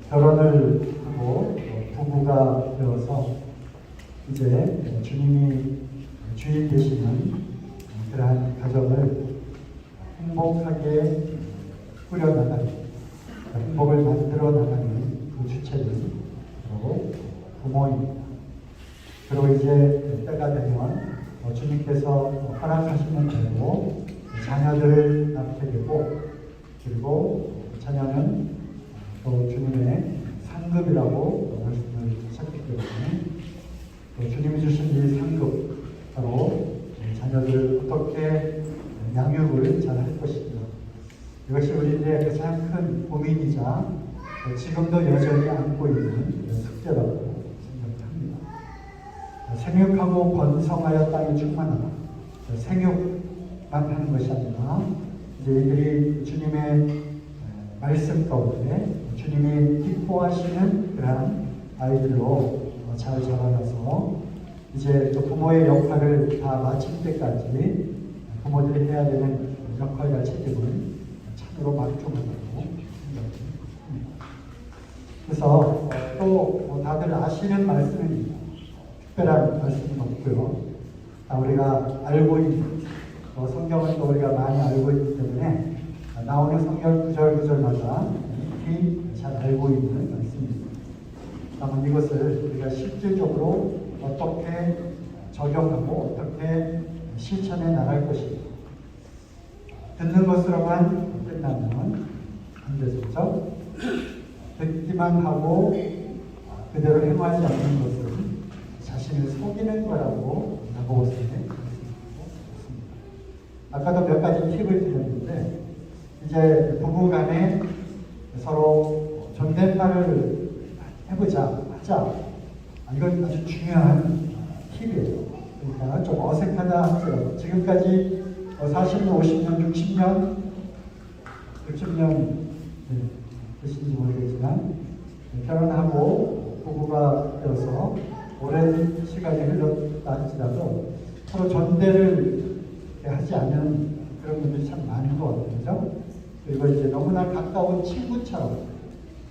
결혼을 하고 부부가 되어서 이제 주님이 주인 되시는 그러한 가정을 행복하게 꾸려나가는, 행복을 만들어 나가는 그 주체는 바로 부모입니다. 그리고 이제 때가 되면 주님께서 허락하시는 대로 자녀들을 낳게 되고, 그리고 자녀는 또 주님의 상급이라고 말씀을 하셨기 때문에 또 주님이 주신 이 상급, 바로 자녀들을 어떻게 양육을 잘 할 것인가, 이것이 우리들의 가장 큰 고민이자 지금도 여전히 안고 있는 숙제라고 생각합니다. 생육하고 번성하여 땅이 충만하다. 생육만 하는 것이 아니라 이제 이들이 주님의 말씀 가운데 주님이 기뻐하시는 그러한 아이들로 잘 자라나서 이제 또 부모의 역할을 다 마칠 때까지 부모들이 해야 되는 역할과 책임을 참으로 막중하다고 생각합니다. 그래서 또 다들 아시는 말씀입니다. 특별한 말씀은 없고요. 우리가 알고 있는, 성경은 또 우리가 많이 알고 있기 때문에 나오는 성경 구절마다 깊이 잘 알고 있는 말씀입니다. 다만 이것을 우리가 실질적으로 어떻게 적용하고 어떻게 실천해 나갈 것인가. 듣는 것으로만 끝나면 안 되죠. 듣기만 하고 그대로 행하지 않는 것은 자신을 속이는 거라고 나보고서 말씀드리고 있습니다. 아까도 몇 가지 팁을 드렸는데, 이제 부부간에 서로 존댓말을 하자. 이건 아주 중요한 팁이에요. 그러니까 좀 어색하다 할지라도 지금까지 40년, 50년, 60년 되신지 모르겠지만 결혼하고 부부가 되어서 오랜 시간이 흘렀다 할지라도 서로 존대를 하지 않는 그런 분들이 참 많은 것 같아요. 그리고 이제 너무나 가까운 친구처럼,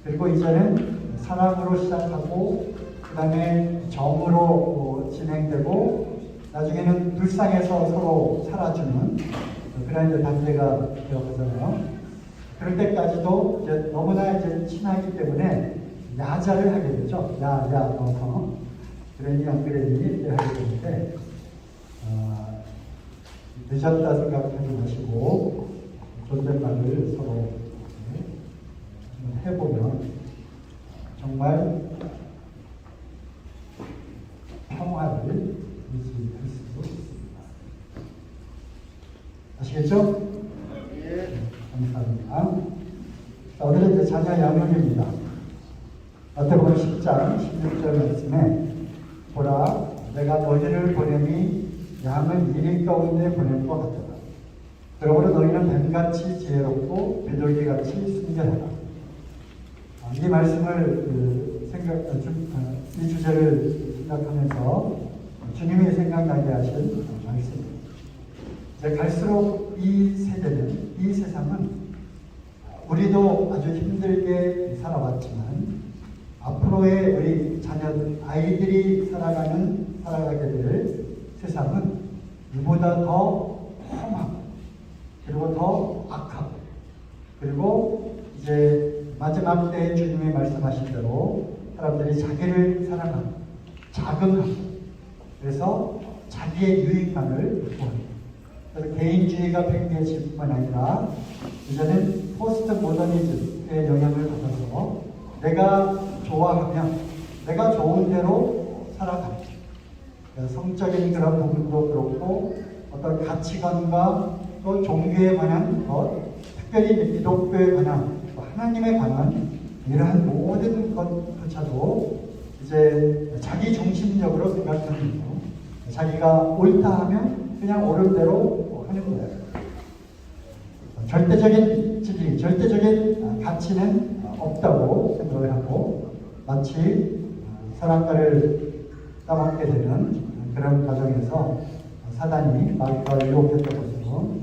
그리고 이제는 사랑으로 시작하고 그 다음에 정으로 진행되고 나중에는 불쌍해서 서로 살아주는 그런 이제 단계가 되어가잖아요. 그럴 때까지도 이제 너무나 이제 친하기 때문에 야자를 하게 되죠. 야, 너 그러니 안 그러니 이렇게 하게 되는데, 늦었다 생각하지 마시고 존댓말을 서로 해보면 정말 평화를 유지할 수 있습니다. 아시겠죠? 네, 감사합니다. 자, 오늘은 이제 자녀 양육입니다. 마태복음 10장 16절 말씀에 보라, 내가 너희를 보내니 양은 이리 가운데 보낼 것 같다. 그러므로 너희는 뱀같이 지혜롭고 비둘기같이 순결하라. 이 말씀을 이 주제를 생각하면서 주님이 생각나게 하신 말씀입니다. 이제 갈수록 이 세대는, 이 세상은 우리도 아주 힘들게 살아왔지만 앞으로의 우리 자녀들, 아이들이 살아가게 될 세상은 이보다 더 험하고, 그리고 더 악하고, 그리고 이제 마지막 때에 주님이 말씀하신 대로 사람들이 자기를 사랑하고 자긍하고, 그래서 자기의 유익만을 구합니다. 그래서 개인주의가 팽배해질 뿐만 아니라 이제는 포스트 모더니즘의 영향을 받아서 내가 좋아하면 내가 좋은 대로 살아갑니다. 성적인 그런 부분도 그렇고 어떤 가치관과 또 종교에 관한 것, 특별히 기독교에 관한, 하나님에 관한 이러한 모든 것조차도 이제 자기 중심적으로 생각하는 거, 자기가 옳다 하면 그냥 옳은 대로 하는 거예요. 절대적인 진리, 절대적인 가치는 없다고 생각을 하고 마치 사랑가를 따먹게 되는 그런 과정에서 사단이 마귀가 유혹했던 것으로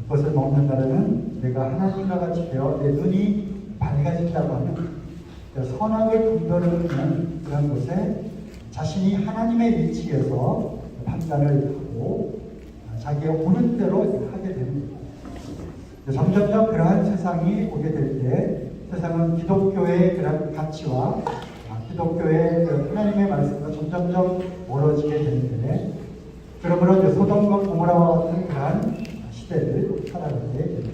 그것을 먹는다면 내가 하나님과 같이 되어 내 눈이 밝아진다고 하면 선악을 분별하는 그런 곳에 자신이 하나님의 위치에서 판단을 하고 자기의 옳은 대로 하게 되는 겁니다. 점점점 그러한 세상이 오게 될 때 세상은 기독교의 그런 가치와 기독교의 하나님의 말씀과 점점점 멀어지게 되는데, 그러므로 이제 소돔과 고모라와 같은 그러한 시대를 살아가게 됩니다.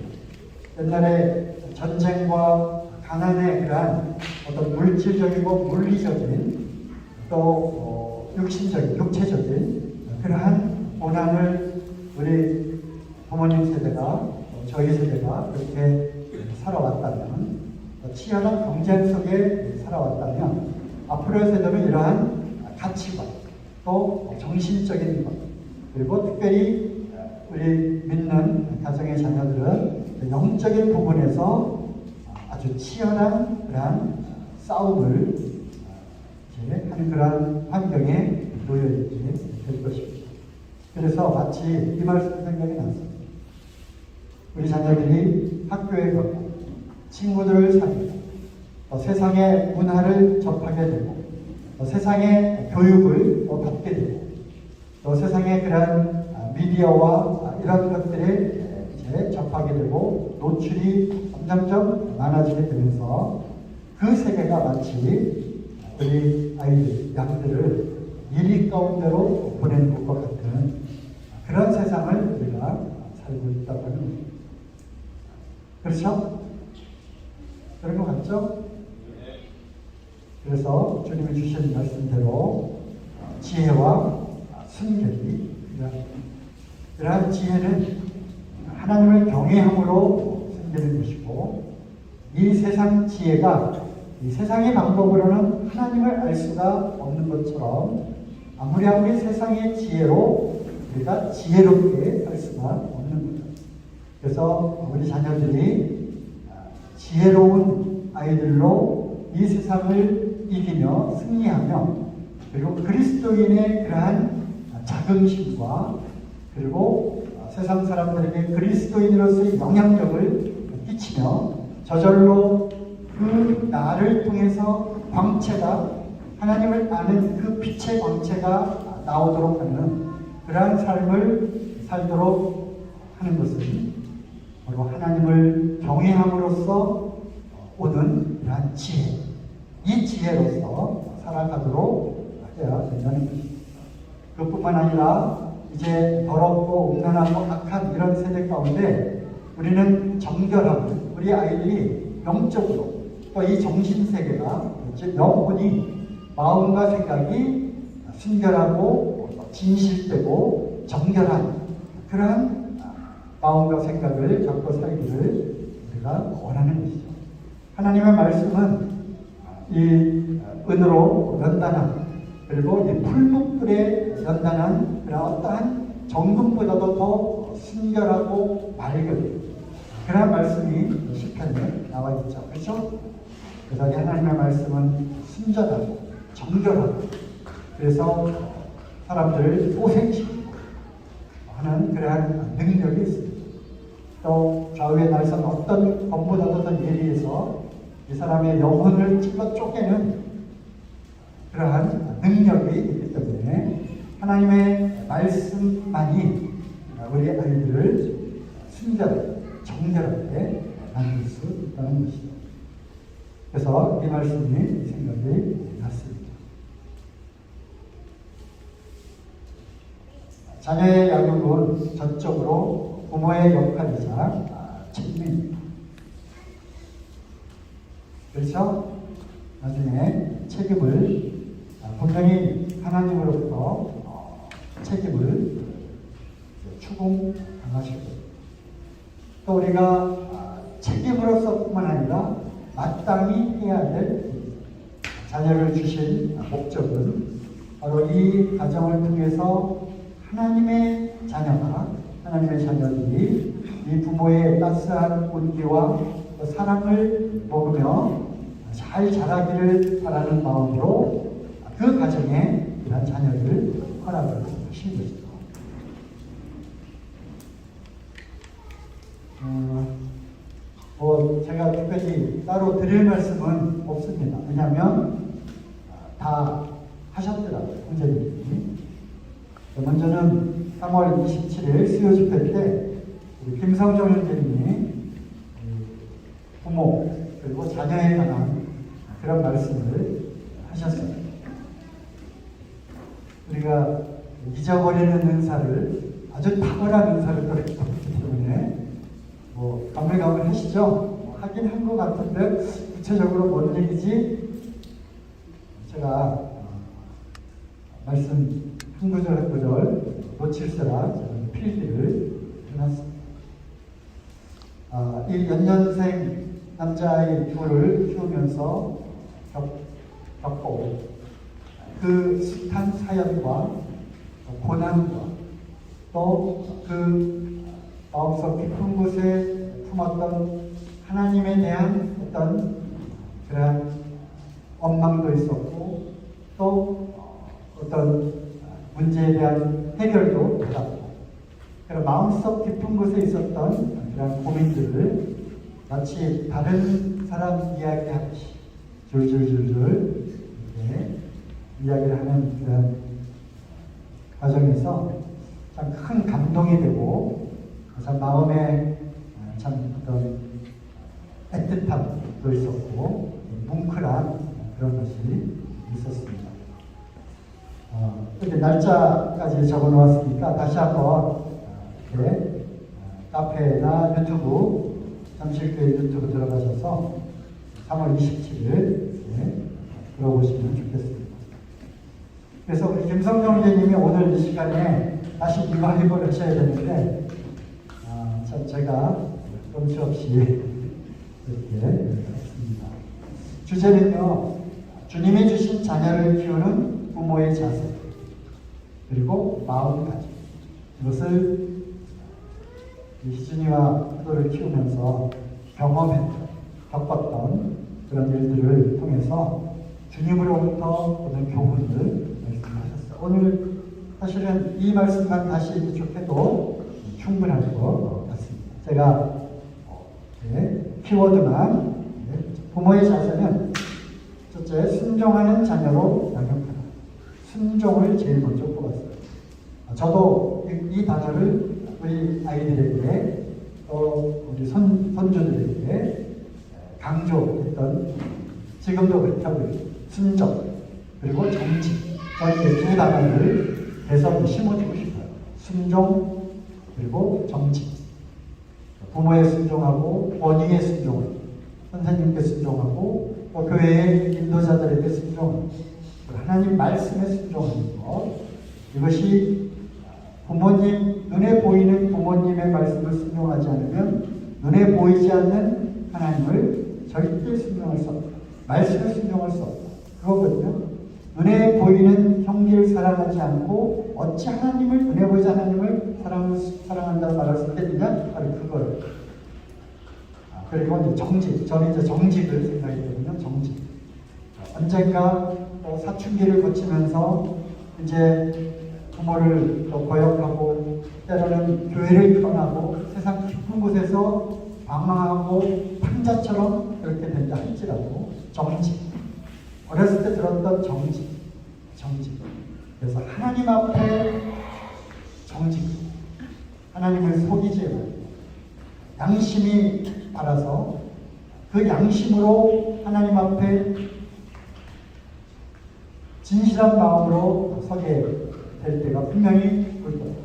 옛날에 전쟁과 가난의 그러한 어떤 물질적이고 물리적인 또 육신적인, 육체적인 그러한 고난을 우리 부모님 세대가 저희 세대가 그렇게 살아왔다면, 치열한 경쟁 속에 살아왔다면 앞으로의 세대는 이러한 가치관 또 정신적인 것, 그리고 특별히 우리 믿는 가정의 자녀들은 영적인 부분에서 아주 치열한 그러한 싸움을 하는 그러한 환경에 놓여 있게 될 것입니다. 그래서 마치 이 말씀 생각이 났습니다. 우리 자녀들이 학교에 가고 친구들을 사귀고 세상의 문화를 접하게 되고 세상의 교육을 받게 되고 또 세상의 그런 미디어와 이런 것들에 이제 접하게 되고 노출이 점점점 많아지게 되면서 그 세계가 마치 우리 아이들, 양들을 이리 가운데로 보내는 것과 같은 그런 세상을 우리가 살고 있다고 하는 겁니다. 그렇죠? 그런 것 같죠? 그래서 주님이 주신 말씀대로 지혜와 순결이 필요합니다. 그러한 지혜는 하나님을 경외함으로 생기는 것이고, 이 세상 지혜가 이 세상의 방법으로는 하나님을 알 수가 없는 것처럼 아무리 세상의 지혜로 우리가 지혜롭게 할 수가 없는 거죠. 그래서 우리 자녀들이 지혜로운 아이들로 이 세상을 이기며 승리하며, 그리고 그리스도인의 그러한 자긍심과 그리고 세상 사람들에게 그리스도인으로서의 영향력을 끼치며 저절로 그 나를 통해서 광채가, 하나님을 아는 그 빛의 광채가 나오도록 하는 그러한 삶을 살도록 하는 것은 바로 하나님을 경외함으로써 오는 그러한 지혜, 이 지혜로서 살아가도록 해야 된다는 것입니다. 그뿐만 아니라 이제 더럽고 음란하고 악한 이런 세대 가운데 우리는 정결함을, 우리 아이들이 영적으로 또 이 정신세계가, 즉 영혼이, 마음과 생각이 순결하고 진실되고 정결한 그러한 마음과 생각을 갖고 살기를 우리가 원하는 것이죠. 하나님의 말씀은 이 은으로 연단한, 그리고 이 풀무불에 연단한 그런 어떠한 정금보다도 더 순결하고 맑은 그런 말씀이 시편에 나와 있죠. 그렇죠? 그래서 하나님의 말씀은 순전하고 정결하고, 그래서 사람들을 소생시키고 하는 그러한 능력이 있습니다. 또 좌우의 날선 어떤 것보다도 더 예리해서 이 사람의 영혼을 찔러 쪼개는 그러한 능력이 있기 때문에 하나님의 말씀만이 우리 아이들을 순결하게, 정결하게 만들 수 있다는 것이죠. 그래서 이 말씀이 생각이 났습니다. 자녀의 양육은 전적으로 부모의 역할이자 책임입니다. 그래서 나중에 책임을 분명히 하나님으로부터 책임을 추궁당하시고, 또 우리가 책임으로서뿐만 아니라 마땅히 해야 될 자녀를 주신 목적은 바로 이 가정을 통해서 하나님의 자녀가, 하나님의 자녀들이 이 부모의 따스한 온기와 사랑을 먹으며 잘 자라기를 바라는 마음으로 그 가정에 이런 자녀를 허락을 하신 것이죠. 뭐 제가 특별히 따로 드릴 말씀은 없습니다. 왜냐하면 다 하셨더라고요, 형제님이. 먼저는 3월 27일 수요 집회 때 우리 김성종 형제님이 부모 그리고 자녀에 관한 그런 말씀을 하셨어요. 우리가 잊어버리는 은사를 아주 탁월한 은사를 또했기 때문에 뭐 가물가물하시죠? 하긴 한 것 같은데 구체적으로 뭔 얘기지? 제가 말씀 한 구절 한 구절 놓칠세라 필기를 해놨습니다. 이 연년생 남자아이 둘을 키우면서 겪고 그 숱한 사연과 고난과 또 그 마음속 깊은 곳에 품었던 하나님에 대한 어떤 그러한 원망도 있었고 또 어떤 문제에 대한 해결도 받았고 그런 마음속 깊은 곳에 있었던 그런 고민들을 마치 다른 사람 이야기하듯이 줄줄줄줄 이렇게 이야기를 하는 그런 과정에서 참 큰 감동이 되고 참 마음에 참 어떤 애틋함도 있었고 뭉클한 그런 것이 있었습니다. 이렇게 날짜까지 적어 놓았으니까 다시 한번 이렇게 카페나 유튜브 잠실교회 유튜브 들어가셔서 3월 27일 들어보시면 좋겠습니다. 그래서 우리 김성정 선생님이 오늘 이 시간에 다시 리바이벌을 하셔야 되는데 참 제가 꼼수 없이 이렇게 했습니다. 주제는요, 주님이 주신 자녀를 키우는 부모의 자세 그리고 마음가짐. 이것을 희준이와 효도를 키우면서 겪었던 그런 일들을 통해서 주님으로부터 오는 교훈을 말씀하셨어요. 오늘 사실은 이 말씀만 다시 기축해도 충분할 것 같습니다. 제가 키워드만 부모의 자세는 첫째, 순종하는 자녀로 양육하라. 순종을 제일 먼저 뽑았어요. 저도 이 단어를 우리 아이들에게 또 우리 손주들에게 강조했던, 지금도 그렇다고 해요. 순종 그리고 정직, 저희 두 단어를 계속 심어주고 싶어요. 순종 그리고 정직. 부모에 순종하고 권위에 순종하고 선생님께 순종하고 또 교회의 인도자들에게 순종하고 하나님 말씀에 순종하는 것, 이것이 부모님, 눈에 보이는 부모님의 말씀을 순종하지 않으면 눈에 보이지 않는 하나님을 절대 순종할 수 없다. 말씀을 순종할 수 없다. 그거거든요. 눈에 보이는 형제를 사랑하지 않고 어찌 하나님을, 눈에 보이지 않는 하나님을 사랑한다고 말할 수 있겠느냐? 바로 그거예요. 그리고 이제 정직. 저는 이제 정직을 생각했거든요. 정직. 언젠가 사춘기를 거치면서 이제 부모를 또 거역하고 때로는 교회를 떠나고 세상 깊은 곳에서 방황하고 탕자처럼 그렇게 된다 할지라도 정직. 어렸을 때 들었던 정직. 그래서 하나님 앞에 정직. 하나님을 속이지 말고 양심이 바라서 그 양심으로 하나님 앞에 진실한 마음으로 서게 될 때가 분명히 올 거예요.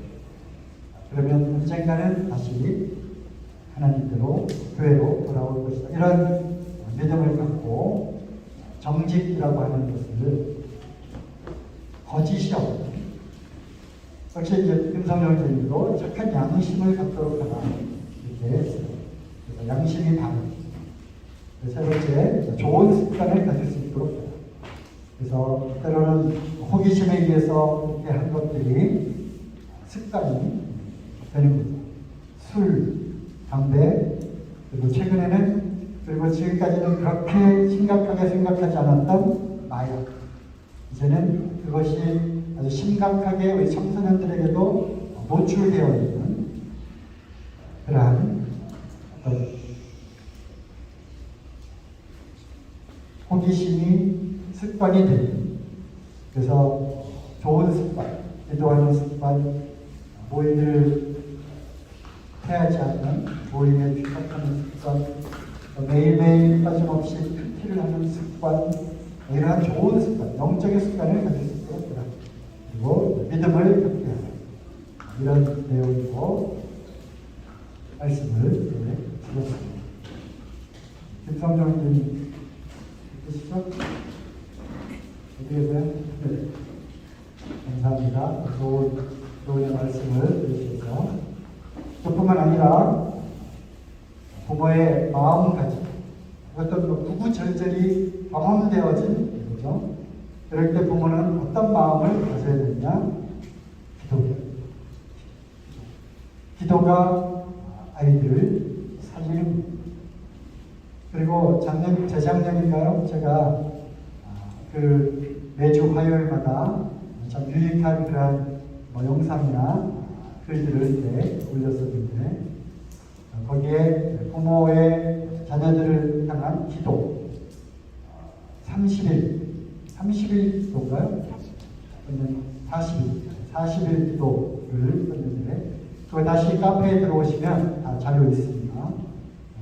그러면 언젠가는 다시 하나님께로, 교회로 돌아올 것이다. 이런 믿음을 갖고 정직이라고 하는 것을 거짓이 없다. 역시 이제 김성령 선생님도 착한 양심을 갖도록 하라 이렇게 했어요. 그래서 양심이 바른. 세 번째, 좋은 습관을 가질 수 있도록 해라. 그래서 때로는 호기심에 의해서 이렇게 한 것들이 습관이 되는 거죠. 술, 담배, 그리고 최근에는, 그리고 지금까지는 그렇게 심각하게 생각하지 않았던 마약. 이제는 그것이 아주 심각하게 우리 청소년들에게도 노출되어 있는 그러한 어떤 호기심이 습관이 되는, 그래서 좋은 습관, 기도하는 습관, 모임을 해야지 않는 모임에 출석하는 습관, 매일매일 빠짐없이 PT를 하는 습관, 이러한 좋은 습관, 영적인 습관을 가질 수 있도록 합니다. 그리고 믿음을 갖게 하는 이런 내용으로 말씀을 드렸습니다. 김성정 의원님 계시죠? 어디 계세요? 네. 감사합니다. 좋은 말씀을 해주셔서 그뿐만 아니라 부모의 마음가짐, 어떤 구구절절이 경험되어진 거죠. 그럴 때 부모는 어떤 마음을 가져야 되느냐? 기도가 아이들을 살리는 겁니다. 그리고 재작년인가요? 제가 매주 화요일마다 참 유익한 그런 영상이나 글들을 이렇게 올렸었는데, 거기에 부모의 자녀들을 향한 기도 30일 기도인가요? 40일 기도를 썼는데, 그거 다시 카페에 들어오시면 다 자료 있습니다.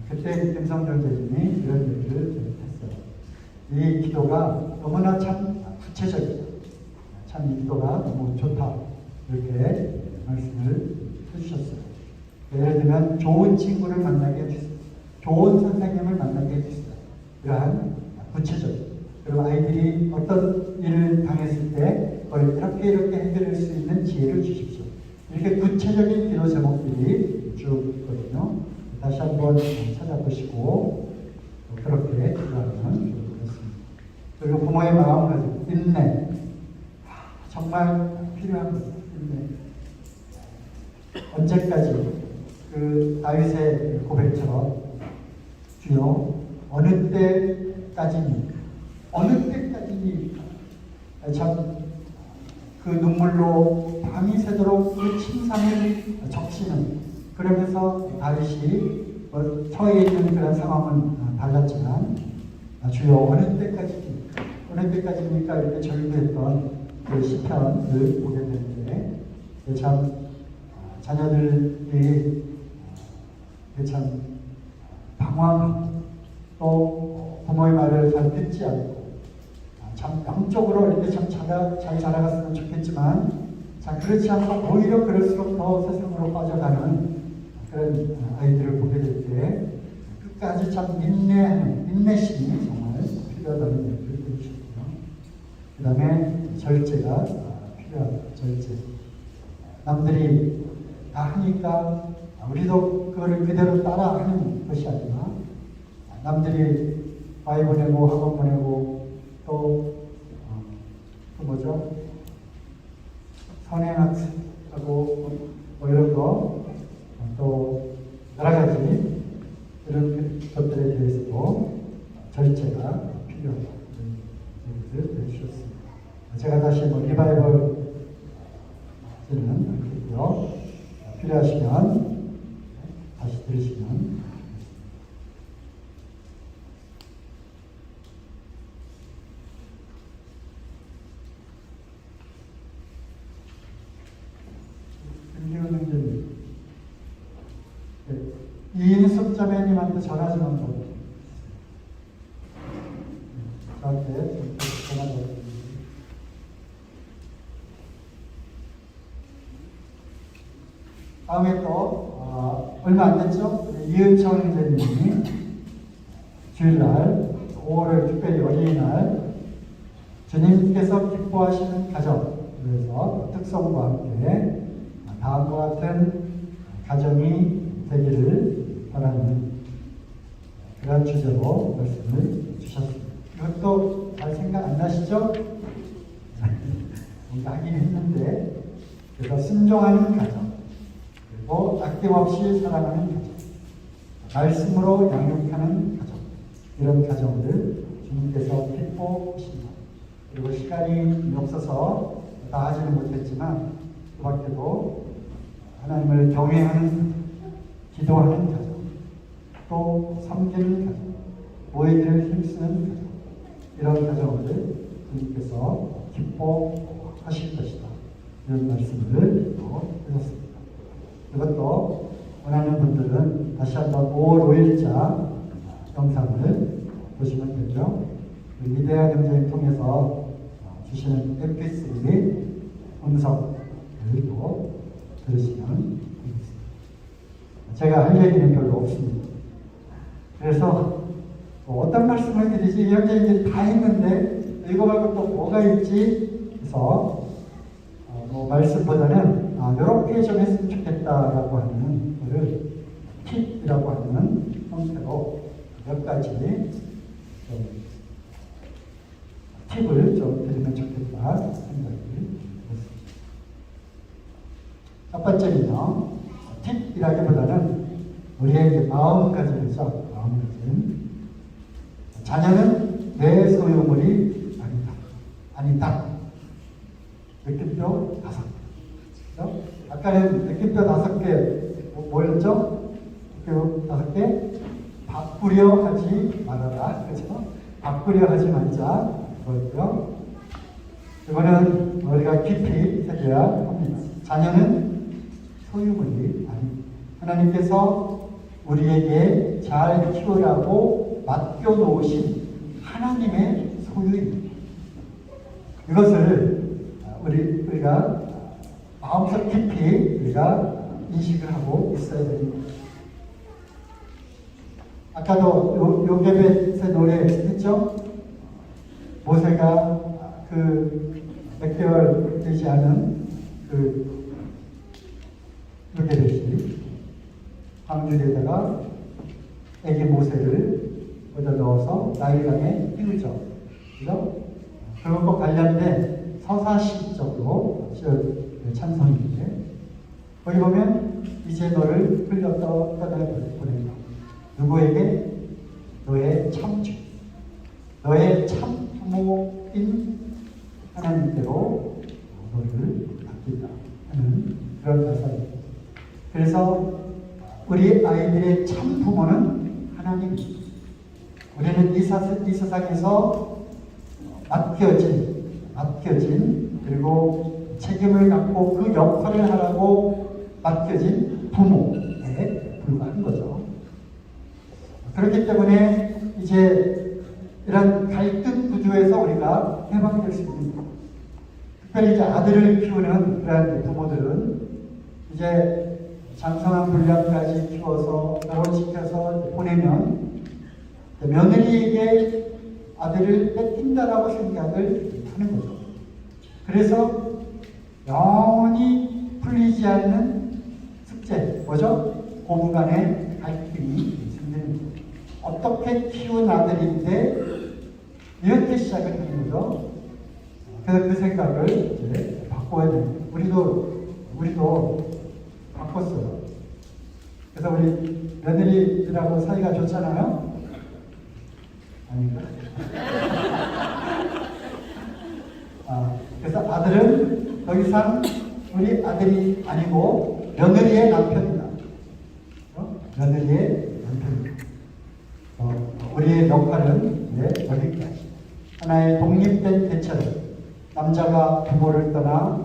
그때 김성정 교수님이 이런 얘기를 했어요. 이 기도가 너무나 참 구체적이다. 참 이 기도가 너무 좋다. 이렇게 말씀을 해주셨어요. 예를 들면 좋은 친구를 만나게 해주세요. 좋은 선생님을 만나게 해주세요. 이러한 구체적인, 그리고 아이들이 어떤 일을 당했을 때 그걸 이렇게 해결할 수 있는 지혜를 주십시오. 이렇게 구체적인 기도 제목들이 쭉 있거든요. 다시 한번 찾아보시고 그렇게 기도하면 좋을 것 같습니다. 그리고 부모의 마음가짐, 인내, 정말 필요한 것입니다. 인내. 언제까지 그 다윗의 고백처럼 주여 어느 때까지니 참 그 눈물로 밤이 새도록 그 침상을 적시는, 그러면서 다윗이 처해 있는 그런 상황은 달랐지만 주여 어느 때까지입니까 이렇게 절규했던 그 시편을 보게 되는데, 참 자녀들이 참 방황하고 또 부모의 말을 잘 듣지 않고 참 영적으로 이렇게 참 잘 자라갔으면 좋겠지만 참 그렇지 않고 오히려 그럴수록 더 세상으로 빠져가는 그런 아이들을 보게 될 때 끝까지 참 인내심이 정말 필요하다는 얘기를 해주셨고요. 그 다음에 절제가 필요하다. 절제. 남들이 다 하니까 우리도 그거를 그대로 따라 하는 것이 아니라, 남들이 과외 보내고 학원 보내고 또 선행학습하고 이런 거 또 여러 가지 이런 것들에 대해서도 절제가 필요하다. 이런 얘기를 해주셨습니다. 제가 다시 리바이벌 는 않겠고요. 필요하시면 다시 들으시면 좋겠습니다. 김기훈 형제님, 이인숙 자매님한테 전화 좀 한번 저한테 전화 좀. 다음에 또 얼마 안 됐죠? 이은청 형제님이 주일날 5월 특별히 어린이날 주님께서 기뻐하시는 가정, 그래서 특성과 함께 다음과 같은 가정이 되기를 바라는 그런 주제로 말씀을 주셨습니다. 이것도 잘 생각 안 나시죠? 뭔가 하긴 했는데, 그래서 순종하는 가정, 그리고 아낌없이 사랑하는 가정, 말씀으로 양육하는 가정, 이런 가정들 주님께서 기뻐하신다. 그리고 시간이 없어서 다 하지는 못했지만 그 밖에도 하나님을 경외하는 가정, 기도하는 가정, 또 섬기는 가정, 모이기를 힘쓰는 가정, 이런 가정을 주님께서 기뻐하실 것이다. 이런 말씀을 해줬습니다. 이것도 원하는 분들은 다시 한번 5월 5일자 영상을 보시면 되죠. 위대한 경쟁을 통해서 주시는 MP3 음성을 또 들으시면 되겠습니다. 제가 할 얘기는 별로 없습니다. 그래서 어떤 말씀을 드리지? 형제님들이 다 했는데 이거 말고 또 뭐가 있지? 그래서 말씀보다는 이렇게 좀 했으면 좋겠다라고 하는 거를 팁이라고 하는 형태로 몇 가지 팁을 좀 드리면 좋겠다 생각이 들었습니다. 첫 번째는요, 팁이라기보다는 우리의 마음가짐이죠. 마음가짐. 자녀는 내 소유물이 아니다. 느낌표 5개. 아까는 느낌표 5개 뭐였죠? 느낌표 5개 바꾸려 하지 말아라. 그렇죠? 바꾸려 하지 말자. 그거였고요. 이거는 우리가 깊이 새겨야 합니다. 자녀는 소유물이 아닙니다. 하나님께서 우리에게 잘 키우라고 맡겨놓으신 하나님의 소유입니다. 이것을 우리가 마음속 깊이 우리가 인식을 하고 있어야 됩니다. 아까도 요게벳의 노래 했죠? 모세가 몇 개월 되지 않은 요게벳이 광주에다가 애기 모세를 거기다 넣어서 나일강에 띄우죠. 그죠? 그것과 관련된 서사시적으로 찬송인데, 거기 보면 이제 너를 흘려 떠나보낸다. 누구에게? 너의 참주, 너의 참 부모인 하나님께로 너를 맡긴다 하는 그런 가사입니다. 그래서 우리 아이들의 참 부모는 하나님입니다. 우리는 이 세상에서 맡겨진 그리고 책임을 갖고 그 역할을 하라고 맡겨진 부모에 불과한 거죠. 그렇기 때문에 이제 이런 갈등 구조에서 우리가 해방될 수 있습니다. 특별히 이제 아들을 키우는 그런 부모들은 이제 장성한 분량까지 키워서 결혼시켜서 보내면 며느리에게 아들을 뺏긴다라고 생각을 하는 거죠. 그래서 영원히 풀리지 않는 숙제, 뭐죠? 고부간의 갈등이 생기는 거죠. 어떻게 키운 아들인데 이렇게 시작을 하는 거죠. 그래서 그 생각을 이제 바꿔야 됩니다. 우리도 바꿨어요. 그래서 우리 며느리들하고 사이가 좋잖아요? 아닌가? 그래서 아들은 더 이상 우리 아들이 아니고 며느리의 남편이다. 며느리의 남편이다. 우리의 역할은 이제 여기까지. 하나의 독립된 개체로 남자가 부모를 떠나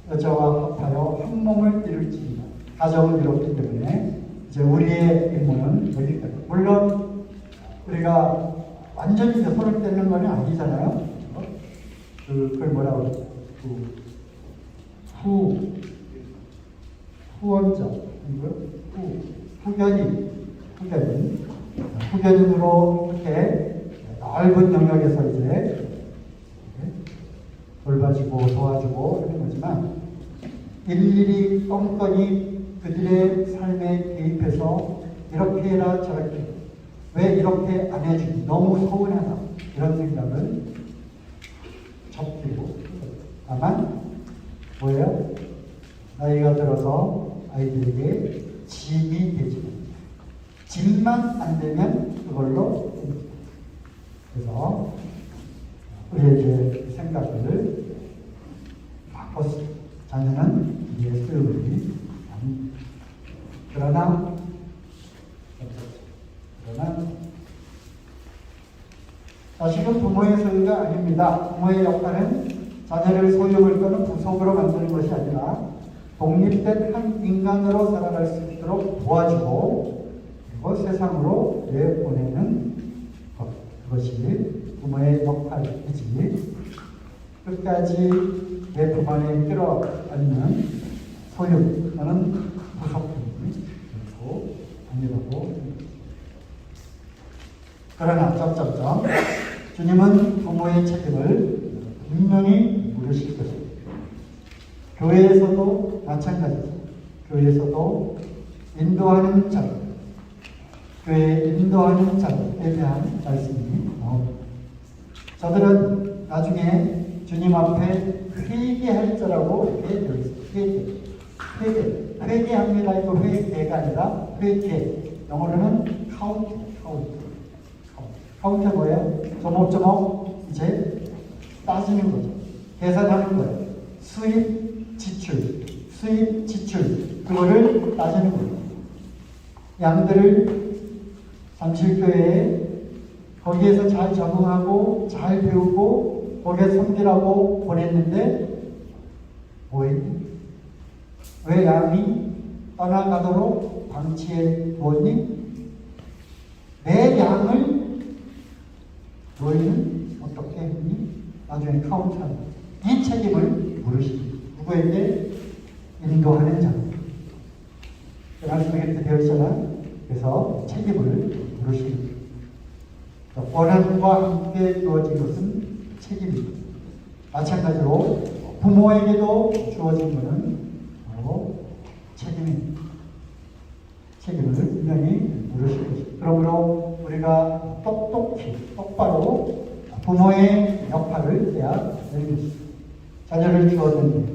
여자와 합하여 한 몸을 이룰지 가정을 이뤘기 때문에 이제 우리의 임무는 여기까지. 물론 우리가 완전히 손을 떼는 건 아니잖아요. 그걸 뭐라고 그러죠? 후견인으로 이렇게 넓은 영역에서 이제 돌봐주고 도와주고 하는 거지만 일일이 뻔뻔히 그들의 삶에 개입해서 이렇게 해라 저렇게 왜 이렇게 안 해주니 너무 서운하다 이런 생각은 접히고 다만 뭐예요? 나이가 들어서 아이들에게 짐이 되지 짐만 안 되면 그걸로 됩니다. 그래서 우리의 이제 생각을 바꿨습니다. 자녀는 우리의 소유물이 아닙니다. 그러나 자식은 부모의 아닙니다. 부모의 역할은 자녀를 소유물 또는 부속으로 만드는 것이 아니라 독립된 한 인간으로 살아갈 수 있도록 도와주고 그리고 세상으로 내보내는 것. 그것이 부모의 역할이지 끝까지 내 품 안에 끌어안는 소유 또는 부속품이 결코 아니라고. 그러나 점점점 주님은 부모의 책임을 분명히 물으실 것입니다. 교회에서도 마찬가지죠. 교회에서도 인도하는 자, 교회에 인도하는 자에 대한 말씀이 나옵니다. 저들은 나중에 주님 앞에 회개할 자라고 이렇게 되어 있습니다. 회개합니다. 이거 회개가 아니라 회개. 영어로는 카운트 뭐예요? 조목조목 이제 따지는 거죠. 계산하는 거예요. 수입, 지출. 그거를 따지는 거예요. 양들을 잠실교회에 거기에서 잘 적응하고 잘 배우고 거기에 섬기라고 보냈는데 뭐했니? 왜 양이 떠나가도록 방치해 두었니? 내 양을 너희는 어떻게 했니? 나중에 카운트한다. 이 책임을 물으십니다. 누구에게? 인도하는 자. 말씀에 그렇게 되어 있잖아요. 그래서 책임을 물으십니다. 권한과 함께 주어진 것은 책임입니다. 마찬가지로 부모에게도 주어진 것은 바로 책임입니다. 책임을 분명히 물으실 것입니다. 그러므로 우리가 똑바로 부모의 역할을 해야 되는 것입니다. 자녀를 주었는데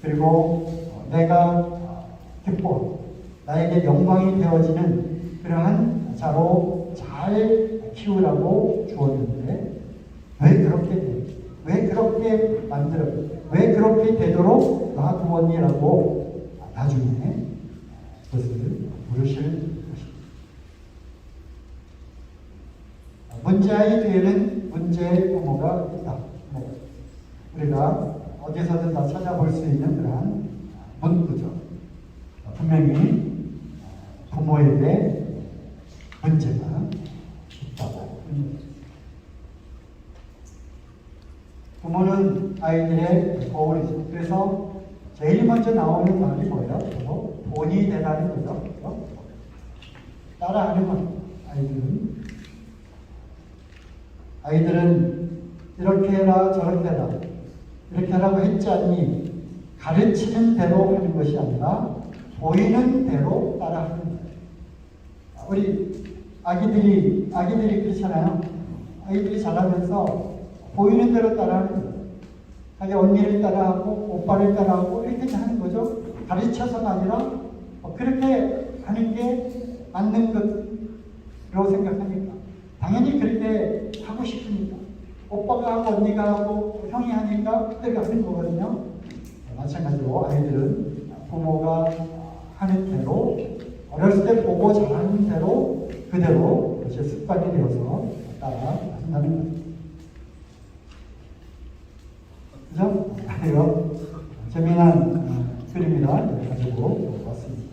그리고 내가 기뻐 나에게 영광이 되어지는 그러한 자로 잘 키우라고 주었는데 왜 그렇게 돼? 왜 그렇게 만들어? 왜 그렇게 되도록 놔두었니라고 나중에 그것을 물으실 것입니다. 문제아이 뒤에는 문제의 부모가 있다. 우리가 어디서든 다 찾아볼 수 있는 그러한 문구죠. 분명히 부모에게 문제가 있다고. 부모는 아이들의 거울이죠. 그래서 제일 먼저 나오는 말이 뭐예요? 본이 되라는 거죠. 따라하는 것. 아이들은 이렇게 해라 저렇게 해라 이렇게 하라고 했지 않니? 가르치는 대로 하는 것이 아니라 보이는 대로 따라하는 거예요. 우리 아기들이 그렇잖아요. 아이들이 자라면서 보이는 대로 따라하는 거예요. 자기 언니를 따라하고 오빠를 따라하고 이렇게 하는 거죠. 가르쳐서가 아니라 그렇게 하는 게 맞는 것으로 생각하니까 당연히 그렇게 하고 싶으니까 오빠가 하고 언니가 하고 형이 하니까 그렇게 하는 거거든요. 마찬가지로 아이들은 부모가 하는 대로 어렸을 때 보고 잘하는 대로 그대로 그것이 습관이 되어서 따라한다는 거죠. 그죠? 이거 재미난 그림이라 가지고 왔습니다.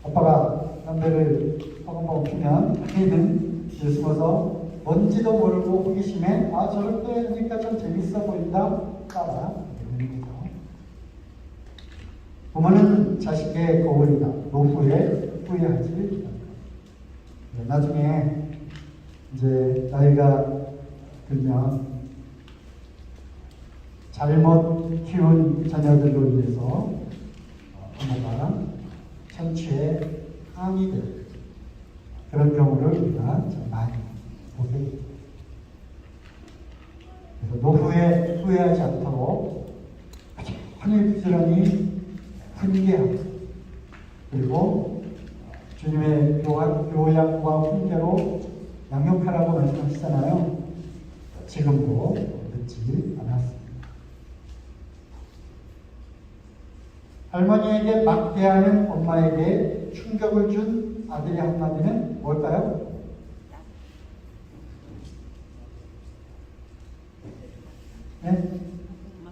아빠가 담배를 조금 피면 아이는 숨어서 뭔지도 모르고 호기심에 저렇게 하니까 좀 재밌어 보인다 따라 그러는 거죠. 부모는 자식의 거울이다. 노후에 후회하지 않는다. 나중에 이제 나이가 들면 잘못 키운 자녀들로 인해서 부모가 천추에 항의될 그런 경우를 우리가 많이 보게 됩니다. 그래서 노후에 후회하지 않도록 부지런히 훈계하고 그리고 주님의 교양과 훈계로 양육하라고 말씀하시잖아요. 지금도 늦지 않았습니다. 할머니에게 막대하는 엄마에게 충격을 준 아들의 한마디는 뭘까요? 네?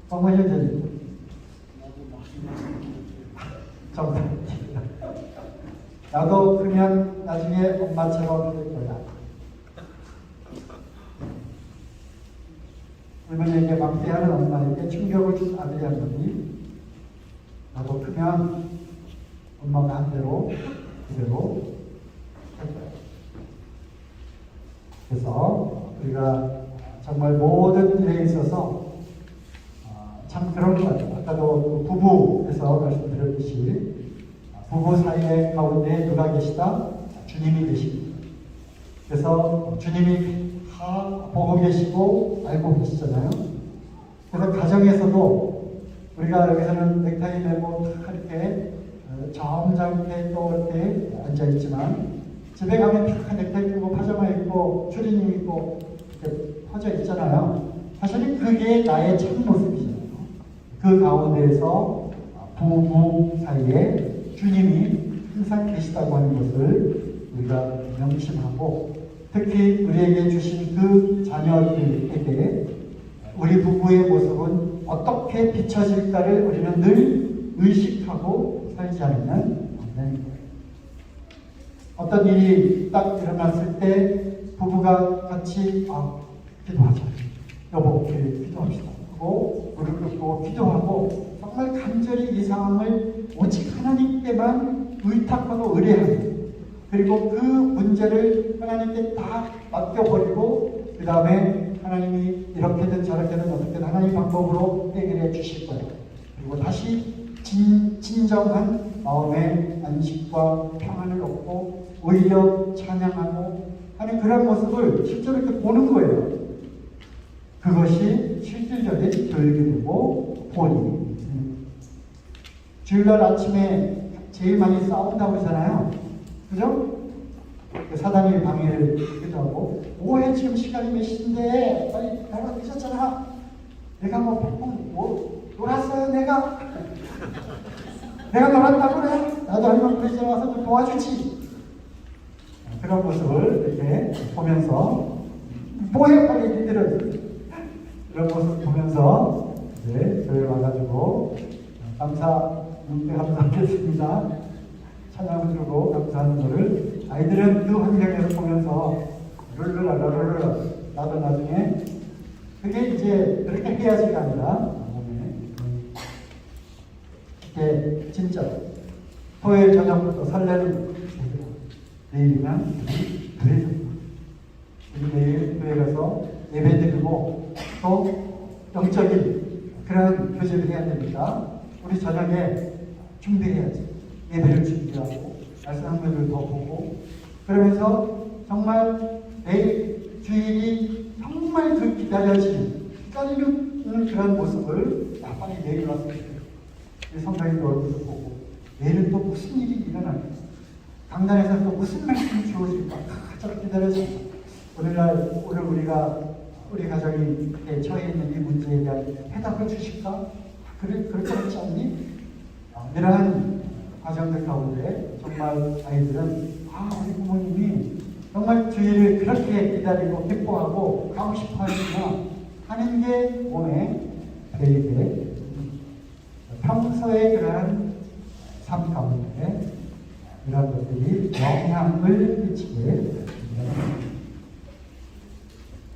정말요, 정답입니다. 나도 크면 나중에 엄마처럼 될 거야. 할머니에게 막대하는 엄마에게 충격을 준 아들이 한 놈이 나도 크면 엄마가 한 대로 그대로 할 거야. 그래서 우리가 정말 모든 일에 있어서 참 그런 것 같아요. 아까도 부부에서 말씀드렸듯이 부부 사이의 가운데 누가 계시다? 주님이 계십니다. 그래서 주님이 다 보고 계시고 알고 계시잖아요. 그래서 가정에서도 우리가 여기서는 넥타이 매고 다 이렇게 점잖게 또 이렇게 앉아있지만 집에 가면 다 넥타이 입고 파자마 입고 추리닝 입고 이렇게 퍼져 있잖아요. 사실은 그게 나의 참 모습이잖아요. 그 가운데에서 부부 사이에 주님이 항상 계시다고 하는 것을 우리가 명심하고 특히 우리에게 주신 그 자녀들에게 우리 부부의 모습은 어떻게 비춰질까를 우리는 늘 의식하고 살지 않으면 안 되는 거예요. 어떤 일이 딱 일어났을 때 부부가 같이 기도하자. 여보, 기도합시다. 하고 무릎 꿇고 기도하고 정말 간절히 이 상황을 오직 하나님께만 의탁하고 의뢰하는 그리고 그 문제를 하나님께 다 맡겨버리고 그 다음에 하나님이 이렇게든 저렇게든 어떻게든 하나님 방법으로 해결해 주실 거예요. 그리고 다시 진정한 마음의 안식과 평안을 얻고 오히려 찬양하고 하는 그런 모습을 실제로 이렇게 보는 거예요. 그것이 실질적인 교육이고 본이. 주일날 아침에 제일 많이 싸운다고 그러잖아요. 그죠? 사단이 방해를 하기도 하고, 오해 지금 시간이 몇 시인데, 빨리 내가 늦었잖아. 내가 놀았어요, 내가 놀았다고 그래. 나도 한번 그러지 와서 좀 도와주지. 그런 모습을 이렇게 보면서, 뭐해, 빨리 니들은. 이런 모습 보면서, 이제 저희 와가지고, 감사하겠습니다. 찬양을 주고 감사하는 것을 아이들은 그 환경에서 보면서 룰루랄랄랄랄 나도 나중에 그게 이제 그렇게 해야지가 아니라 이렇게 진짜 토요일 저녁부터 설레는 내일이면 우리 내일 교회 가서 예배 드리고 또 영적인 그런 교제를 해야 되니까 우리 저녁에 준비해야지. 예배를 준비하고 말씀 한번을 더 보고 그러면서 정말 내일 주일이 정말 그 기다리는 그런 모습을 빨리 내일 와서 성도님들 얼굴도 보고 내일은 또 무슨 일이 일어날까 강단에서 또 무슨 말씀이 주어질까 저렇게 기다려집니다. 오늘 우리가 우리 가정이 처해 있는 이 문제에 대한 해답을 주실까? 그럴 것 같지 않니? 이러한 과정들 가운데 정말 아이들은 우리 부모님이 정말 주일을 그렇게 기다리고 기뻐하고 가고 싶어 하시구나 하는 게 몸에 배이게 평소에 그러한 삶 가운데 이런 것들이 영향을 미치게 됩니다.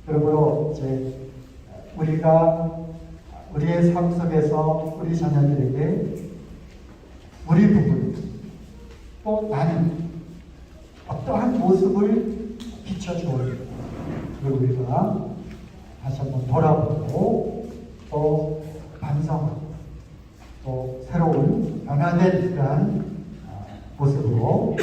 그러므로 이제 우리가 우리의 삶 속에서 우리 자녀들에게 우리 부부 또 나는 어떠한 모습을 비춰주어야 됩니다. 그리고 우리가 다시 한번 돌아보고 또 반성하고 또 새로운 변화된 그러한 모습으로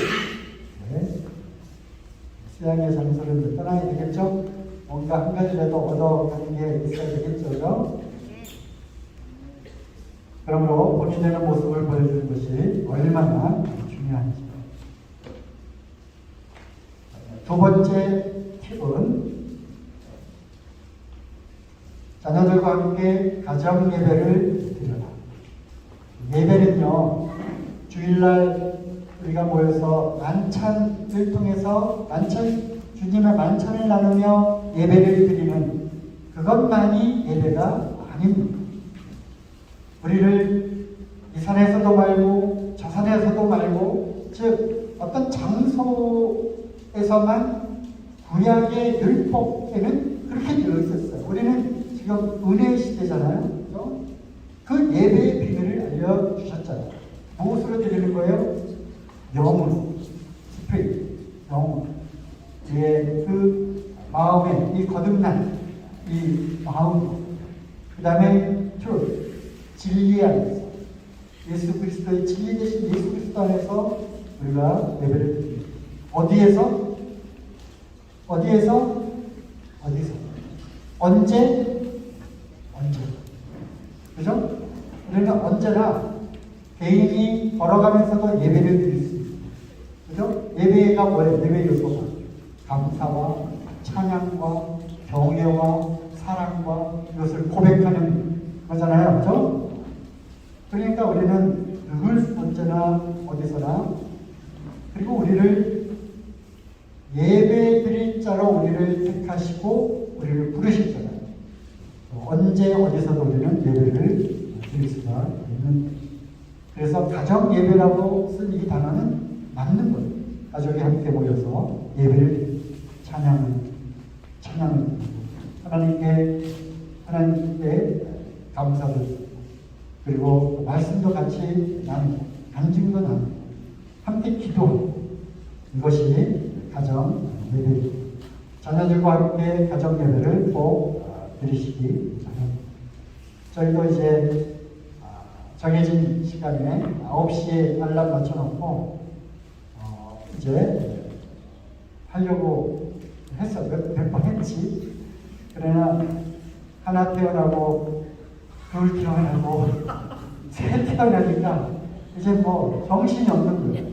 수양의 장소를 떠나야 되겠죠? 뭔가 한 가지라도 얻어가는 게 있어야 되겠죠? 그러므로 본이 되는 모습을 보여주는 것이 얼마나 중요한지. 두 번째 팁은 자녀들과 함께 가정 예배를 드려라. 예배는요, 주일날 우리가 모여서 만찬을 통해서 주님의 만찬을 나누며 예배를 드리는 그것만이 예배가 아닙니다. 우리를 이 산에서도 말고 저 산에서도 말고, 즉 어떤 장소에서만 구약의 율법에는 그렇게 되어 있었어요. 우리는 지금 은혜의 시대잖아요. 그렇죠? 그 예배의 비밀을 알려주셨잖아요. 무엇으로 드리는 거예요? 영혼, 스피릿, 영혼. 예, 그 마음에 이 거듭난 이 마음, 그 다음에 truth, 진리 안에서, 예수 그리스도의 진리 되신 예수 그리스도 안에서 우리가 예배를 드립니다. 어디에서? 어디에서? 어디서? 언제? 언제? 그죠? 우리는 언제나 개인이 걸어가면서도 예배를 드릴 수 있습니다. 그죠? 예배가 뭐예요? 예배 요소가 감사와 찬양과 경외와 사랑과 이것을 고백하는 거잖아요. 그죠? 그러니까 우리는 늘 언제나 어디서나, 그리고 우리를 예배 드릴 자로 우리를 택하시고 우리를 부르셨잖아요. 언제 어디서도 우리는 예배를 드릴 수가 있는. 그래서 가정 예배라고 쓴 이 단어는 맞는 거예요. 가족이 함께 모여서 예배를 찬양을 하나님께 감사를, 그리고 말씀도 같이 나누고 간증도 나누고 함께 기도하고, 이것이 가정 예배. 자녀들과 함께 가정 예배를 꼭 드리시기 바랍니다. 저희도 이제 정해진 시간에 9시에 알람 맞춰놓고 이제 하려고 했어. 몇 번 했지. 그러나 하나 태어나고 둘 태어나고 셋 태어나니까 이제 뭐 정신이 없는 거예요.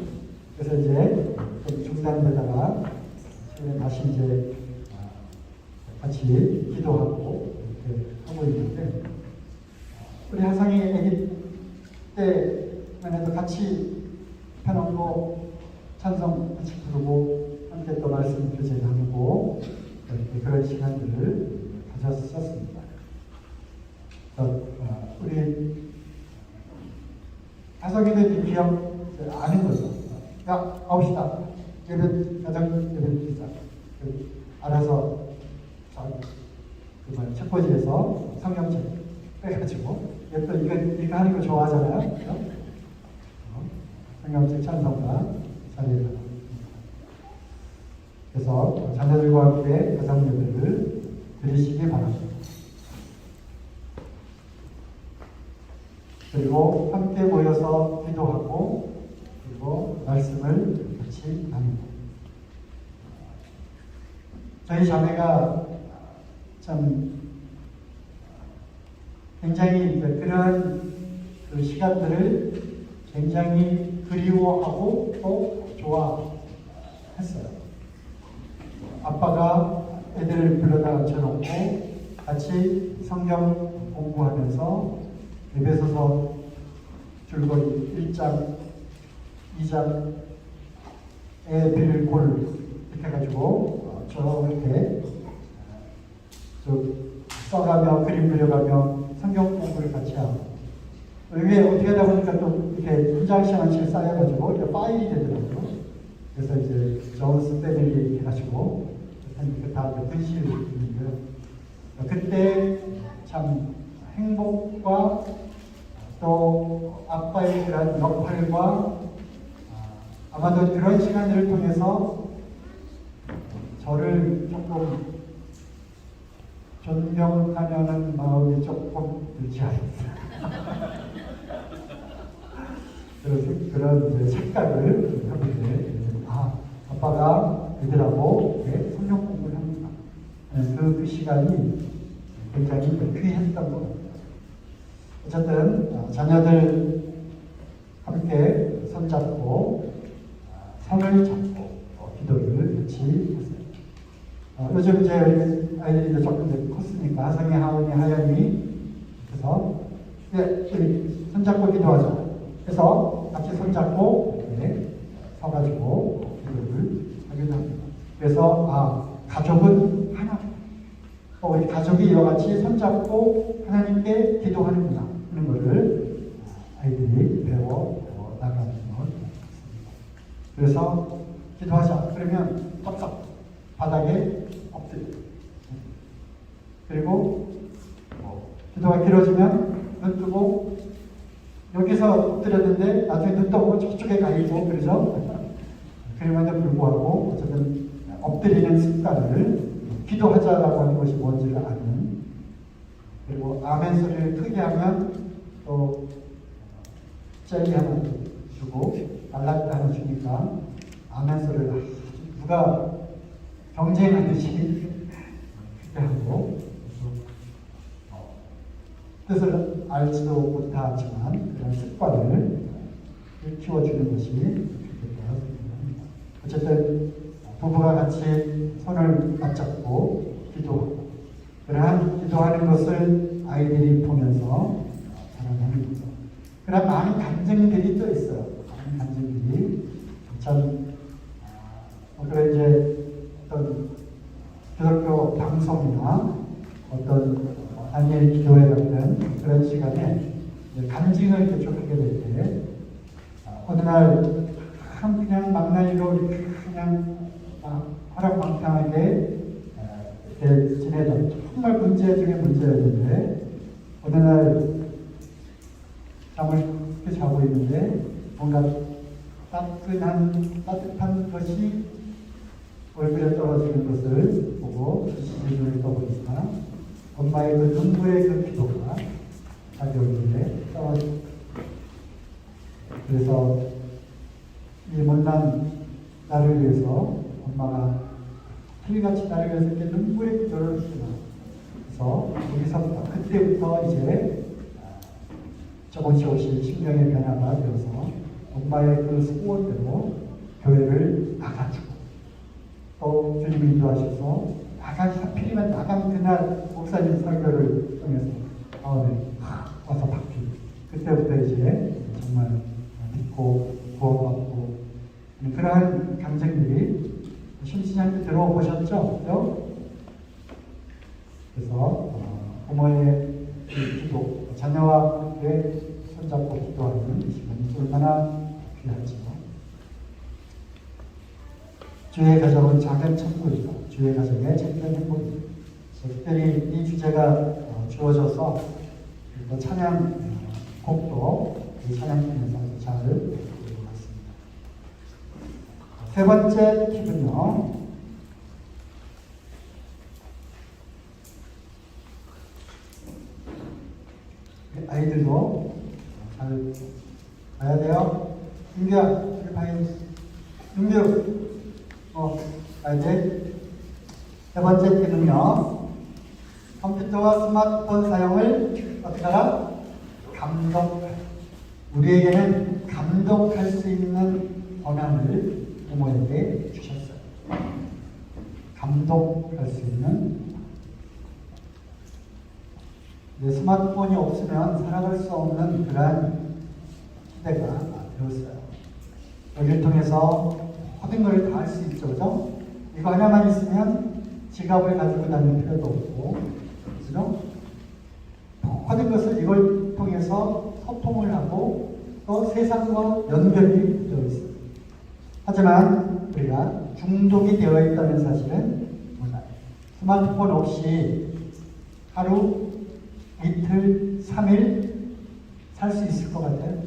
그래서 이제 좀 중단되다가 다시 이제 같이 기도하고 이렇게 하고 있는데, 우리 하성이 아기 때만 해도 같이 펴놓고 찬송 같이 부르고 함께 또 말씀 교제 나누고 그런 시간들을 가졌었습니다. 우리 하성이도 기억 아는 거죠. 야, 9시다. 예배, 가정 예배 드리자. 알아서 책꽂이에서 성경책 빼가지고, 또 이거 하는 거 좋아하잖아요. 그렇죠? 성경책 찬송가 자리에. 그래서 자녀들과 함께 가정 예배를 드리시기 바랍니다. 그리고 함께 모여서 기도하고, 그리고 말씀을 같이 나누고. 저희 자매가 참 굉장히 그런 그 시간들을 굉장히 그리워하고 또 좋아했어요. 아빠가 애들을 불러다 앉혀놓고 같이 성경 공부하면서 에베소서 줄거리 1장, 2장의 빌을 골 이렇게 해가지고 저렇게 써가며 그림 그려가며 성경 공부를 같이 하고, 이게 어떻게 하다 보니까 또 이렇게 문장 시간씩 쌓여가지고 이렇게 파일이 되더라고요. 그래서 이제 존스 패밀리 이렇게 해가지고 이렇게 다 분실이 있는데요. 그때 참 행복과 또 아빠의 그런 역할과 아마도 그런 시간들을 통해서 저를 조금 존경하려는 마음이 조금 들지 않았어요. 그런 착각을 하는데, 아빠가 애들하고 성경 공부를 합니다. 그 시간이 굉장히 귀했던 것 같아요. 어쨌든 자녀들 함께 손잡고 손을 잡고 기도를 같이 하세요. 요즘 이제 아이들이 조금 컸으니까 하성이, 하은이, 하연이, 그래서 우리 손잡고 기도하자. 그래서 같이 손잡고 이렇게 서가지고 기도를 하기도 합니다. 그래서 가족은 하나. 또 우리 가족이 이와 같이 손잡고 하나님께 기도하는구나 하는 것을 아이들이 배워 나가는 것 같습니다. 그래서 기도하자 그러면 떡떡 바닥에 엎드려. 그리고 기도가 길어지면 눈 뜨고 여기서 엎드렸는데 나중에 눈 뜨고 저쪽에 가 있고 그러죠. 그럼에도 불구하고 어쨌든 엎드리는 습관을 기도하자라고 하는 것이 뭔지를 아는, 그리고 아멘 소리를 크게 하면 또 젤리 하나 주고 알라트 하나 주니까 아멘 소리를 누가 경쟁하듯이 크게 하고 뜻을 알지도 못하지만 그런 습관을 키워주는 것이 좋겠다 생각합니다. 어쨌든 부부가 같이 손을 맞잡고 기도하고 그러한 기도하는 것을 아이들이 보면서 자라나는 거죠. 그런 많은 간증들이 또 있어요. 많은 간증들이 참 그런 이제 어떤 기독교 방송이나 어떤 다니엘 기도회 같은 그런 시간에 간증을 개척하게 될 때 어느 날 그냥 망나니로 그냥 화랑방탕하게 이렇게 지내던 정말 문제 중에 문제였는데 어느 날 잠을 그렇게 자고 있는데 뭔가 따뜻한 것이 얼굴에 떨어지는 것을 보고 눈을 떠보니까 엄마의 그 눈물의 그 기도가 자기 얼굴에 떨어집니다. 그래서 이 못난 나를 위해서 엄마가 틀같이 나를 위해서 이렇게 눈물의 기도를 했구나. 그래서 거기서부터 그때부터 이제 조금씩 심령의 변화가 되어서 엄마의 그 소원대로 교회를 나가주고 또 주님이 인도하셔서 하필이면 나간 그날 목사님 설교를 통해서 와서 바뀌고 그때부터 이제 정말 믿고 구원받고 그러한 감정들이 심신한테 들어보셨죠? 그래서 부모의 기도, 자녀와 함께 손잡고 기도하는 이 시간이 얼마나 귀하지요. 주의 가정은 작은 천국이다. 주의 가정의 작은 행복이다. 특별히 이 주제가 주어져서 찬양 곡도 이 찬양팀에서 잘 부르고 있습니다. 세 번째 팁은요. 아이들도 잘 봐야 돼요. 윤규야, 여기 봐야 돼. 윤규, 봐야 돼. 세 번째 팁은요. 컴퓨터와 스마트폰 사용을 어떻게 하라? 우리에게는 감독할 수 있는 권한을 부모에게 주셨어요. 감독할 수 있는. 스마트폰이 없으면 살아갈 수 없는 그러한 시대가 되었어요. 여기를 통해서 모든 걸 다 할 수 있죠, 그죠? 이거 하나만 있으면 지갑을 가지고 다닐 필요도 없고, 그죠? 모든 것을 이걸 통해서 소통을 하고 또 세상과 연결이 되어 있습니다. 하지만 우리가 중독이 되어 있다는 사실은 몰라요. 스마트폰 없이 하루, 이틀, 3일 살 수 있을 것 같아요.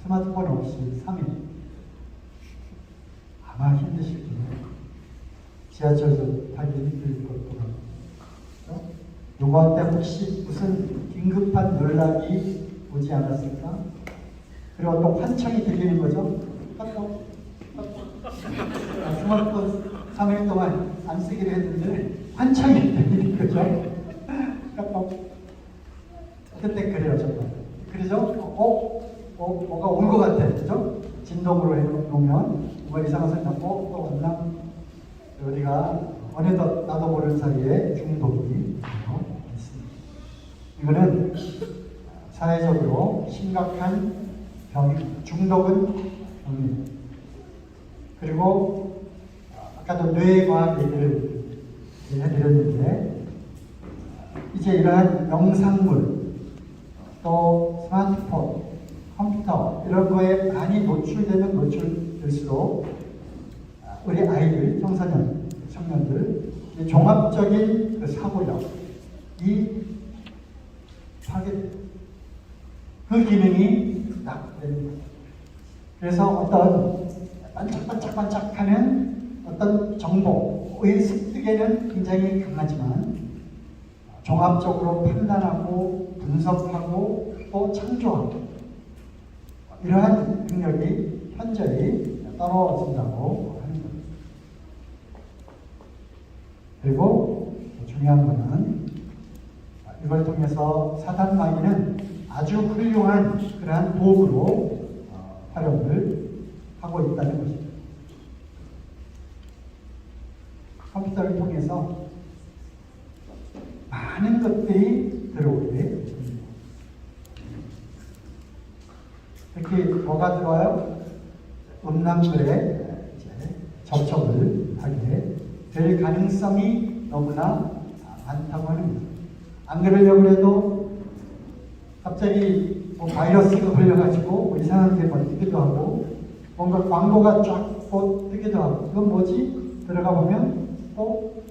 스마트폰 없이 3일. 아마 힘드실 거예요. 지하철에서 타기 힘들 것도 같고. 요거한테 혹시 무슨 긴급한 연락이 오지 않았을까? 그리고 또 환청이 들리는 거죠. 스마트폰 3일 동안 안 쓰기로 했는데 환청이 들리는 거죠. 그때 그래요, 정말. 그러죠? 뭐가 온 것 같아, 그죠? 진동으로 해놓으면 뭔가 이상한 소리 나고, 또 왔나? 우리가 어느덧 나도 모르는 사이에 중독이 있습니다. 이거는 사회적으로 심각한 병입니다. 중독은 병입니다. 그리고 아까도 뇌과학 얘기를 해드렸는데, 이제 이러한 영상물, 또 스마트폰, 컴퓨터 이런 거에 많이 노출될수록 우리 아이들, 청소년, 청년들 종합적인 그 사고력, 그 기능이 낙됩니다. 그래서 어떤 반짝반짝반짝하는 어떤 정보의 습득에는 굉장히 강하지만 종합적으로 판단하고 분석하고 또 창조하고 이러한 능력이 현저히 떨어진다고 하는 겁니다. 그리고 중요한 것은 이걸 통해서 사단 마귀는 아주 훌륭한 그러한 도구로 활용을 하고 있다는 것입니다. 컴퓨터를 통해서 많은 것들이 들어오게 됩니다. 특히 뭐가 들어와요? 음란물에 접촉을 하게 될 가능성이 너무나 많다고 하는 거죠. 안 그러려고 해도 갑자기 바이러스가 걸려가지고 이상한 게 뜨기도 하고 뭔가 광고가 쫙 뜨기도 하고 이건 뭐지? 들어가 보면 또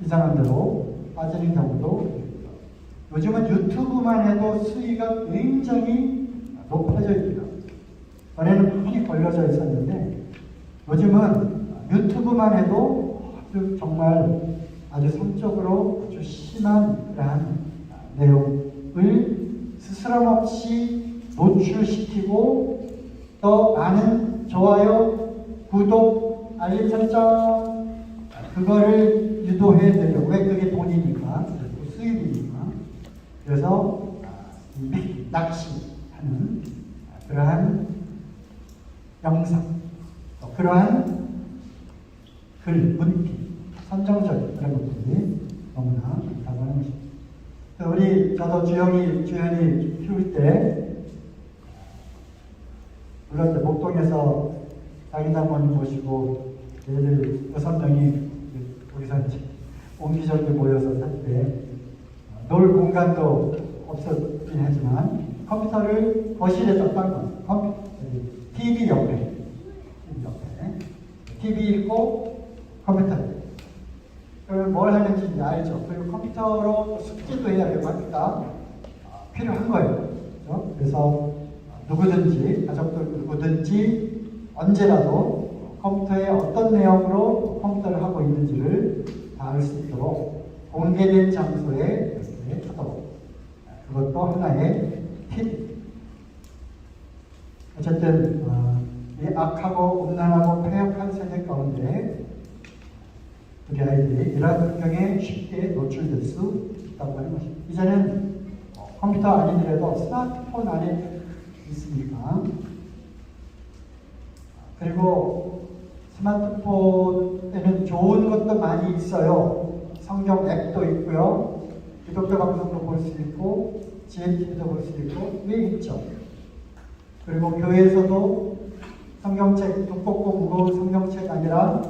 이상한 데로 빠지는 경우도 있고요. 요즘은 유튜브만 해도 수위가 굉장히 높아져 있고요. 전에는 많이 걸려져 있었는데 요즘은 유튜브만 해도 아주 성적으로 아주 심한 그러한 내용을 스스럼없이 노출시키고 또 많은 좋아요, 구독, 알림 설정 그거를 유도해 내려고. 왜? 그게 돈이니까, 수입이니까. 그래서 낚시하는 그러한 영상, 그러한 글, 문필, 선정적 그런 것들이 너무나 많다고 하는 것입니다. 저도 주연이 키울 때, 물론 이제 목동에서 자기 장모님 모시고 애들 6명이 거기서 옹기종기 모여서 살 때, 놀 공간도 없었긴 하지만 컴퓨터를 거실에다 깔고 TV 옆에 TV 있고 컴퓨터 뭘 하는지 이제 알죠. 그리고 컴퓨터로 숙제도 해야 되고 하니까 필요한 거예요. 그렇죠? 그래서 누구든지 가족들 누구든지 언제라도 컴퓨터에 어떤 내용으로 컴퓨터를 하고 있는지를 다 알 수 있도록 공개된 장소에 이렇게 하도록, 그것도 하나의 팁. 어쨌든 이 악하고 음란하고 패역한 세대 가운데 우리 아이들이 이러한 환경에 쉽게 노출될 수 있다고 하는 것입니다. 이제는 컴퓨터 아니더라도 스마트폰 안에 있으니까. 그리고 스마트폰에는 좋은 것도 많이 있어요. 성경 앱도 있고요. 기독교 방송도 볼 수 있고 GNTV도 볼 수 있고 왜 있죠. 그리고 교회에서도 성경책, 두껍고 무거운 성경책 아니라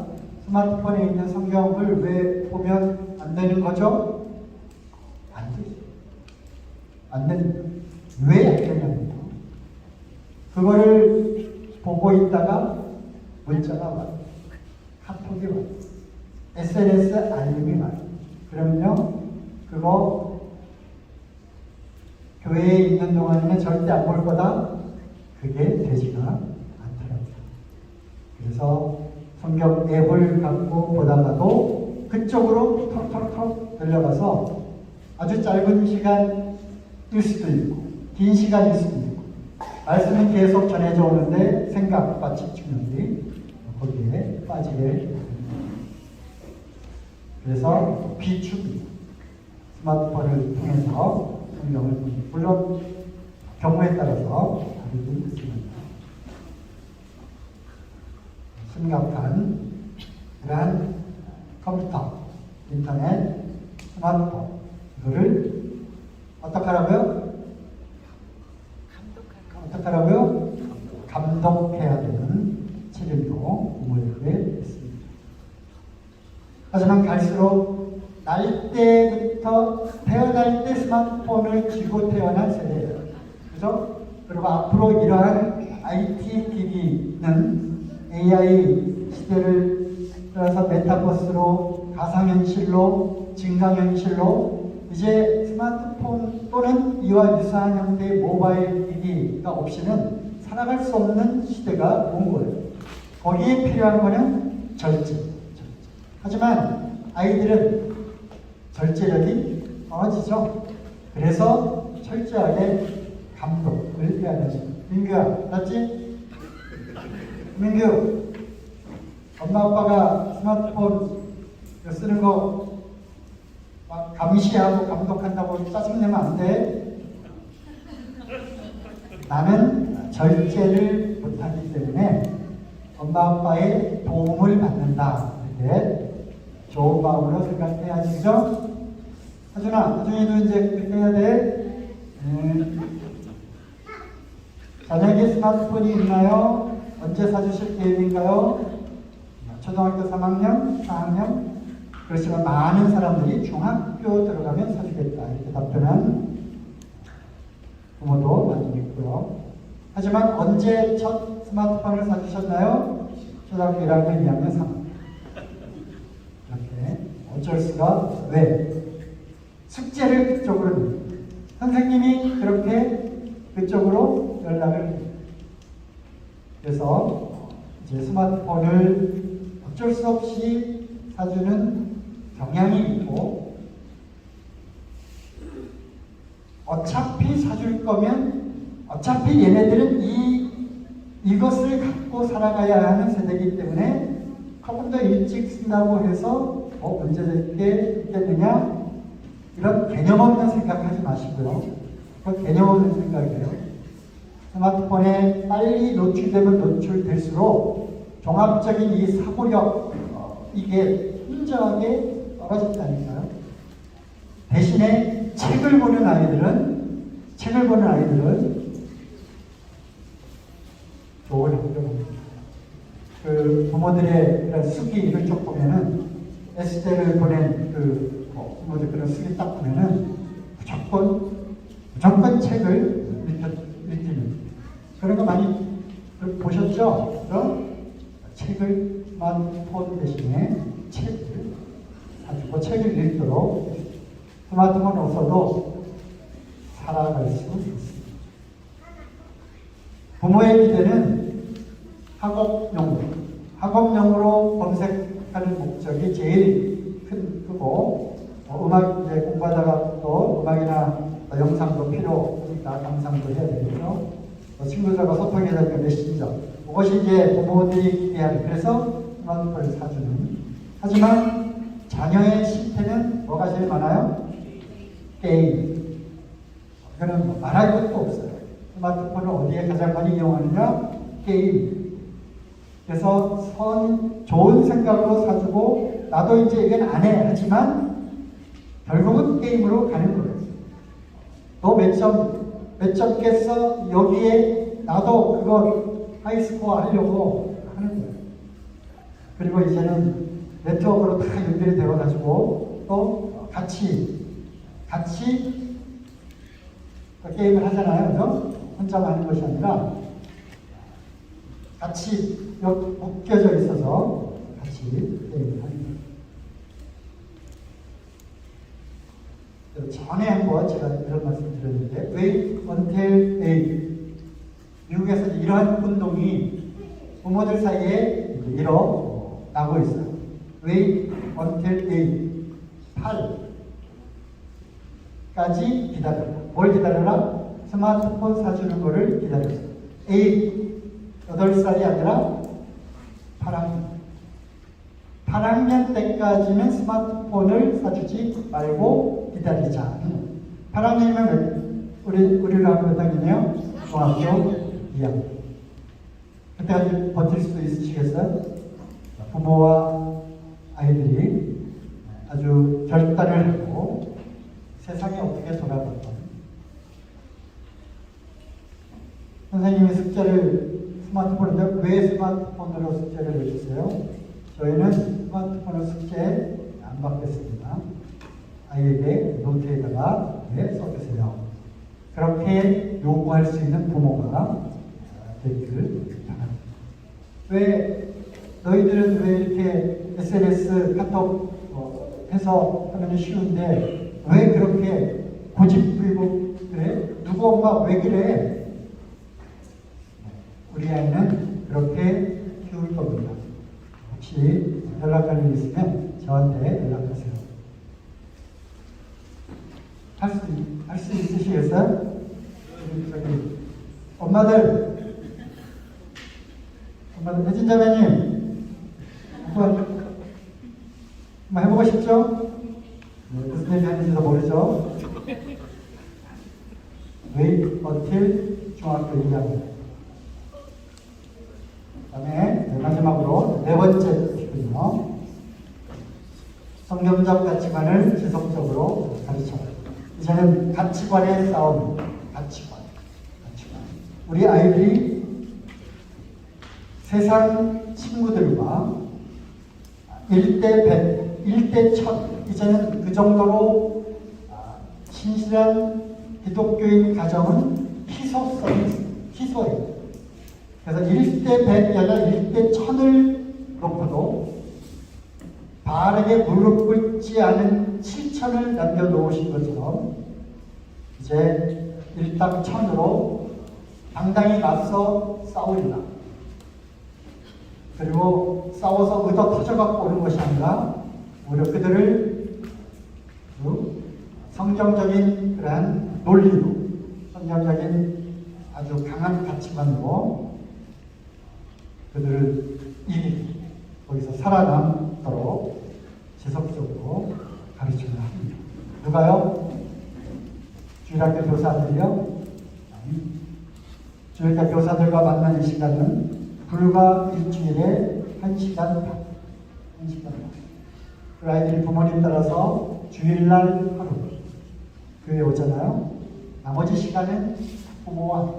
스마트폰에 있는 성경을 왜 보면 안 되는 거죠? 안 되죠. 안 됩니다. 왜 안 되냐면요. 그거를 보고 있다가 문자가 와요. 카톡이 와요. SNS 알림이 와요. 그러면요, 그거 교회에 있는 동안에는 절대 안 볼 거다. 그게 되지가 않더라고요. 그래서 성경 앱을 갖고 보다가도 그쪽으로 턱턱턱 들려가서 아주 짧은 시간일 수도 있고 긴 시간일 수도 있고 말씀은 계속 전해져 오는데 생각과 집중력이 거기에 빠지게 됩니다. 그래서 비축입니다. 스마트폰을 통해서 성경을 보니 물론 경우에 따라서 다르긴 있습니다. 심각한 그러한 컴퓨터, 인터넷, 스마트폰 이거를 어떻게 하라고요? 감독해야 되는 책임도 부모에게 있습니다. 하지만 갈수록 날 때부터 태어날 때 스마트폰을 쥐고 태어난 세대예요. 그죠? 그리고 앞으로 이러한 IT 기기는 AI 시대를 따라서 메타버스로, 가상현실로, 증강현실로 이제 스마트폰 또는 이와 유사한 형태의 모바일 기기가 없이는 살아갈 수 없는 시대가 온 거예요. 거기에 필요한 거는 절제. 하지만 아이들은 절제력이 떨어지죠. 그래서 철저하게 감독을 해야 되죠. 민규야, 맞지? 민규, 엄마 아빠가 스마트폰 쓰는 거 막 감시하고 감독한다고 짜증내면 안 돼. 나는 절제를 못하기 때문에 엄마 아빠의 도움을 받는다. 이렇게 좋은 마음으로 생각해야지, 그죠? 하준아, 하준이도 이제 그렇게 해야 돼. 자녀에게 스마트폰이 있나요? 언제 사주실 계획인가요? 초등학교 3학년, 4학년? 그렇지만 많은 사람들이 중학교 들어가면 사주겠다. 이렇게 답변한 부모도 많이 있고요. 하지만 언제 첫 스마트폰을 사주셨나요? 초등학교 1학년, 2학년, 3학년. 이렇게 어쩔 수가 없어요. 왜? 숙제를 그쪽으로 선생님이 그렇게 그쪽으로 연락을 해요. 그래서 이제 스마트폰을 어쩔 수 없이 사주는 경향이 있고, 어차피 사줄 거면 어차피 얘네들은 이것을 갖고 살아가야 하는 세대이기 때문에 조금 더 일찍 쓴다고 해서 문제 될 게 있겠느냐, 이런 개념 없는 생각하지 마시고요. 그건 개념 없는 생각이에요. 스마트폰에 빨리 노출되면 노출될수록 종합적인 이 사고력, 이게 현저하게 떨어진다니까요. 대신에 책을 보는 아이들은 좋은 환경입니다. 그 부모들의 그런 수기를 쭉 보면은, S대를 보낸 그 부모들 그런 수기 딱 보면은 무조건 책을 읽는 그런 거 많이 보셨죠? 그럼 책을 스마트폰 대신에 책을 사주고 책을 읽도록 스마트폰 없어도 살아갈 수 있습니다. 부모의 기대는 학업용으로 검색하는 목적이 제일 크고, 음악 이제 공부하다가 또 음악이나 영상도 필요하니까 감상도 해야 되겠죠. 친구들과 소통해야 되니까 메신저. 그것이 이제 부모들이 기대하는, 그래서 스마트폰을 사주는. 하지만 자녀의 실태는 뭐가 제일 많아요? 게임. 이거는 말할 것도 없어요. 스마트폰을 어디에 가장 많이 이용하느냐? 게임. 그래서 좋은 생각으로 사주고, 나도 이제 이건 안 해. 하지만 결국은 게임으로 가는 거예요. 너 몇 점 깼어? 여기에 나도 그거 하이스코어 하려고 하는 거예요. 그리고 이제는 네트워크로 다 연결이 되어가지고 또 같이 게임을 하잖아요. 그죠? 혼자만 하는 것이 아니라 같이 묶여져 있어서 같이 게임을 하는 거예요. 전에 한번 제가 이런 말씀 드렸는데, Wait until 8. 미국에서 이러한 운동이 부모들 사이에 일어나고 있어요. Wait until 8. 8까지 기다려라. 뭘 기다려라? 스마트폰 사주는 거를 기다렸어요. 8살이 아니라 8학년 때까지는 스마트폰을 사주지 말고 기다리자. 8학년이면 우리로 하면 몇 학년이에요? 중학교 2학년. 그때까지 버틸 수 있으시겠어요? 부모와 아이들이 아주 결단을 하고 세상이 어떻게 돌아갈까. 선생님이 숙제를 스마트폰인데 왜 스마트폰으로 숙제를 내주세요? 저희는 스마트폰으로 숙제 안 받겠습니다. 아이에게 노트에다가 써주세요. 그렇게 요구할 수 있는 부모가 되기를 바랍니다. 왜 너희들은 왜 이렇게 SNS 카톡 해서 하면 쉬운데 왜 그렇게 고집 부리고 그래? 누구 엄마 왜 그래? 우리 아이는 그렇게 키울 겁니다. 혹시 연락할 일 있으면 저한테 연락하세요. 할 수 있으시겠어요? 저기 엄마들 혜진 자매님 한번 해보고 싶죠? 무슨 얘기 하는지도 모르죠? Wait until 중학교 2학년. 그 다음에 마지막으로 네 번째 팁은요. 성경적 가치관을 지속적으로 가르쳐. 이제는 가치관의 싸움. 가치관. 우리 아이들이 세상 친구들과 1대 100, 1대 1000, 이제는 그 정도로 신실한 기독교인 가정은 희소예요. 그래서 1대 100이 아니라 1대 1000을 놓고도 바르게 무릎 꿇지 않은 실천을 남겨놓으신 것처럼 이제 일당천으로 당당히 맞서 싸우리라. 그리고 싸워서 의도 터져갖고 오는 것이 아니라 오히려 그들을 성경적인 그러한 논리로, 성경적인 아주 강한 가치관으로 그들을 이기고 거기서 살아남도록 지속적으로 가르쳐야 합니다. 누가요? 주일학교 교사들이요? 주일학교 교사들과 만나는 시간은 불과 일주일에 1시간 반. 그 아이들이 부모님 따라서 주일날 하루 교회 오잖아요. 나머지 시간은 부모와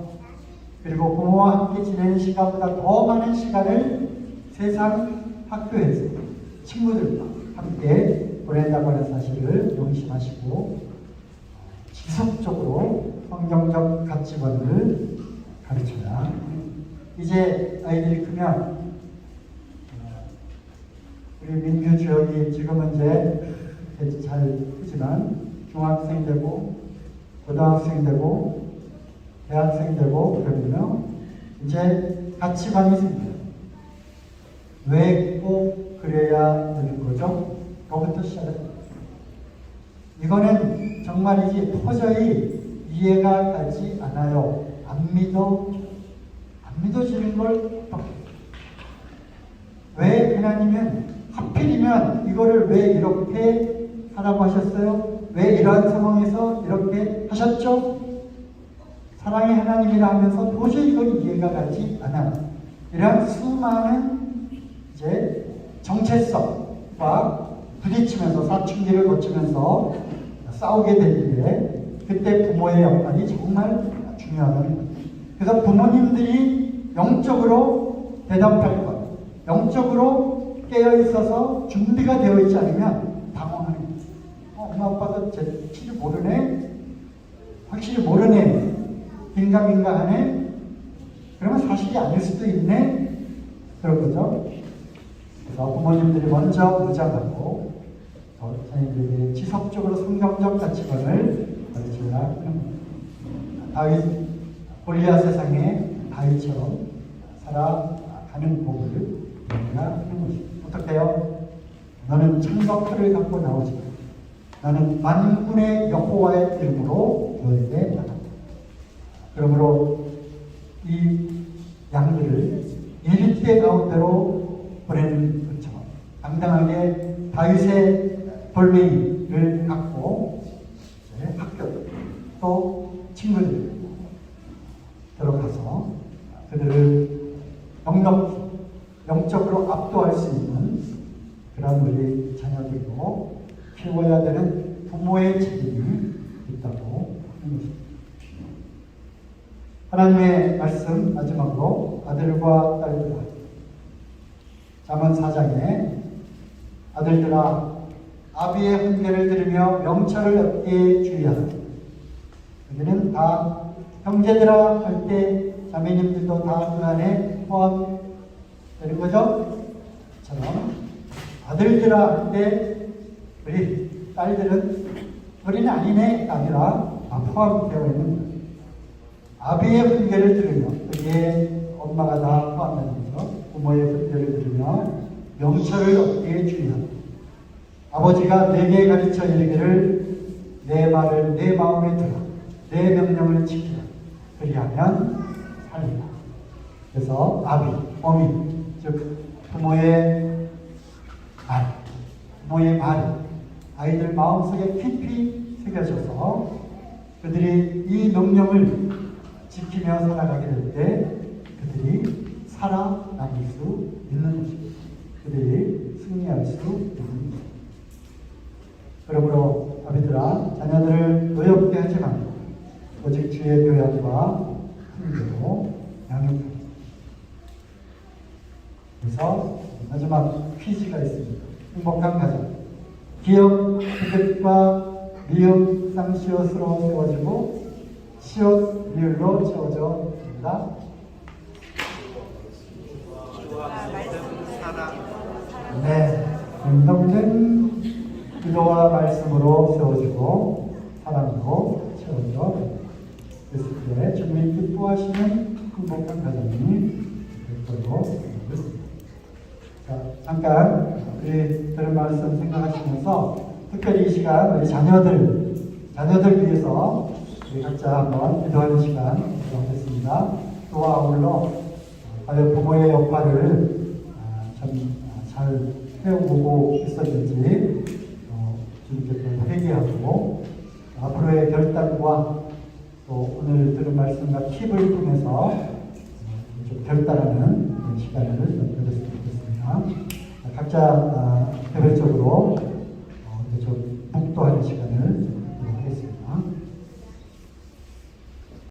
그리고 부모와 함께 지내는 시간보다 더 많은 시간을 세상 학교에서 친구들과 함께 보낸다고 하는 사실을 명심하시고 지속적으로 성경적 가치관을 가르쳐야 합니다. 이제 아이들이 크면 우리 민규 지역이 지금은 이제 잘 크지만 중학생 되고 고등학생 되고 대학생 되고 그러면 이제 가치관이 생겨요. 왜 꼭 그래야 되는 거죠? 그거부터 시작합니다. 이거는 정말이지 도저히 이해가 가지 않아요. 안 믿어지는 걸 왜 하나님은 하필이면 이거를 왜 이렇게 하라고 하셨어요? 왜 이러한 상황에서 이렇게 하셨죠? 사랑의 하나님이라 하면서 도저히 이건 이해가 가지 않아요. 이러한 수많은 이제 정체성과 부딪히면서 사춘기를 거치면서 싸우게 될 때 그때 부모의 역할이 정말 중요하다는 거예요. 그래서 부모님들이 영적으로 대답할 것, 영적으로 깨어있어서 준비가 되어 있지 않으면 당황하는 거예요. 엄마 아빠도 제 확실히 모르네? 확실히 모르네? 긴가민가하네? 그러면 사실이 아닐 수도 있네? 그런 거죠. 그래서 부모님들이 먼저 무장하고 자녀들에게 지속적으로 성경적 가치관을 가르쳐야 하는 겁니다. 골리앗 세상에 다윗처럼 살아가는 법을 우리가 하는 것입니다. 어떻게요? 너는 창석틀을 갖고 나오지 마. 나는 만군의 여호와의 이름으로 너에게 나간다. 그러므로 이 양들을 일대 가운데로 보내는 것처럼 당당하게 다윗의 돌멩이를 갖고 학교 또 친구들 들어가서 그들을 넉넉히 영적으로 압도할 수 있는 그런 우리 자녀들로 키워야 되는 부모의 책임이 있다고 하는 것입니다. 하나님의 말씀 마지막으로 아들과 딸들아 잠언 4장에 아들들아 아비의 훈계를 들으며 명철을 얻기에 주의하라. 여기는 다 형제들아 할 때 자매님들도 다 그 안에 포함되는 거죠? 처럼 아들들아 할 때 우리 딸들은 우리는 아니네 아니라 포함되어 있는 거예요. 아비의 훈계를 들으며 여기에 엄마가 다 포함되는 거죠. 부모의 훈계를 들으며 명철을 얻기에 주의하라. 아버지가 내게 가르쳐 이르기를 내 말을 내 마음에 들어 내 명령을 지키라. 그리하면 살리라. 그래서 아비, 어미, 즉 부모의 말이 아이들 마음속에 깊이 새겨져서 그들이 이 명령을 지키며 살아가게 될 때 그들이 살아남을 수 있는 것입니다. 그들이 승리할 수 있는 것입니다. 그러므로 아비들아 자녀들을 노엽게 하지 말고 오직 주의 교양과 훈계로 양육하라. 그래서 마지막 퀴즈가 있습니다. 행복한 가정. 기억, 히읗과 미음, 쌍시옷으로 세워지고 시옷, 리을로 채워져 있습니다. 네, 행동은 기도와 말씀으로 세워지고 사랑으로 채워져 있을 때 주님이 기뻐하시는 행복한 가정이 될 걸로 알고 있습니다. 자, 잠깐 우리 들은 말씀 생각하시면서 특별히 이 시간 우리 자녀들 위해서 우리 각자 한번 기도하는 시간 가져보겠습니다. 또한 아울러 과연 부모의 역할을 참 잘 해오고 있었는지 주님께 회개하고 앞으로의 결단과 또 오늘 들은 말씀과 팁을 통해서 좀 결단하는 시간을 가졌으면 좋겠습니다. 각자 개별적으로 좀 묵도하는 시간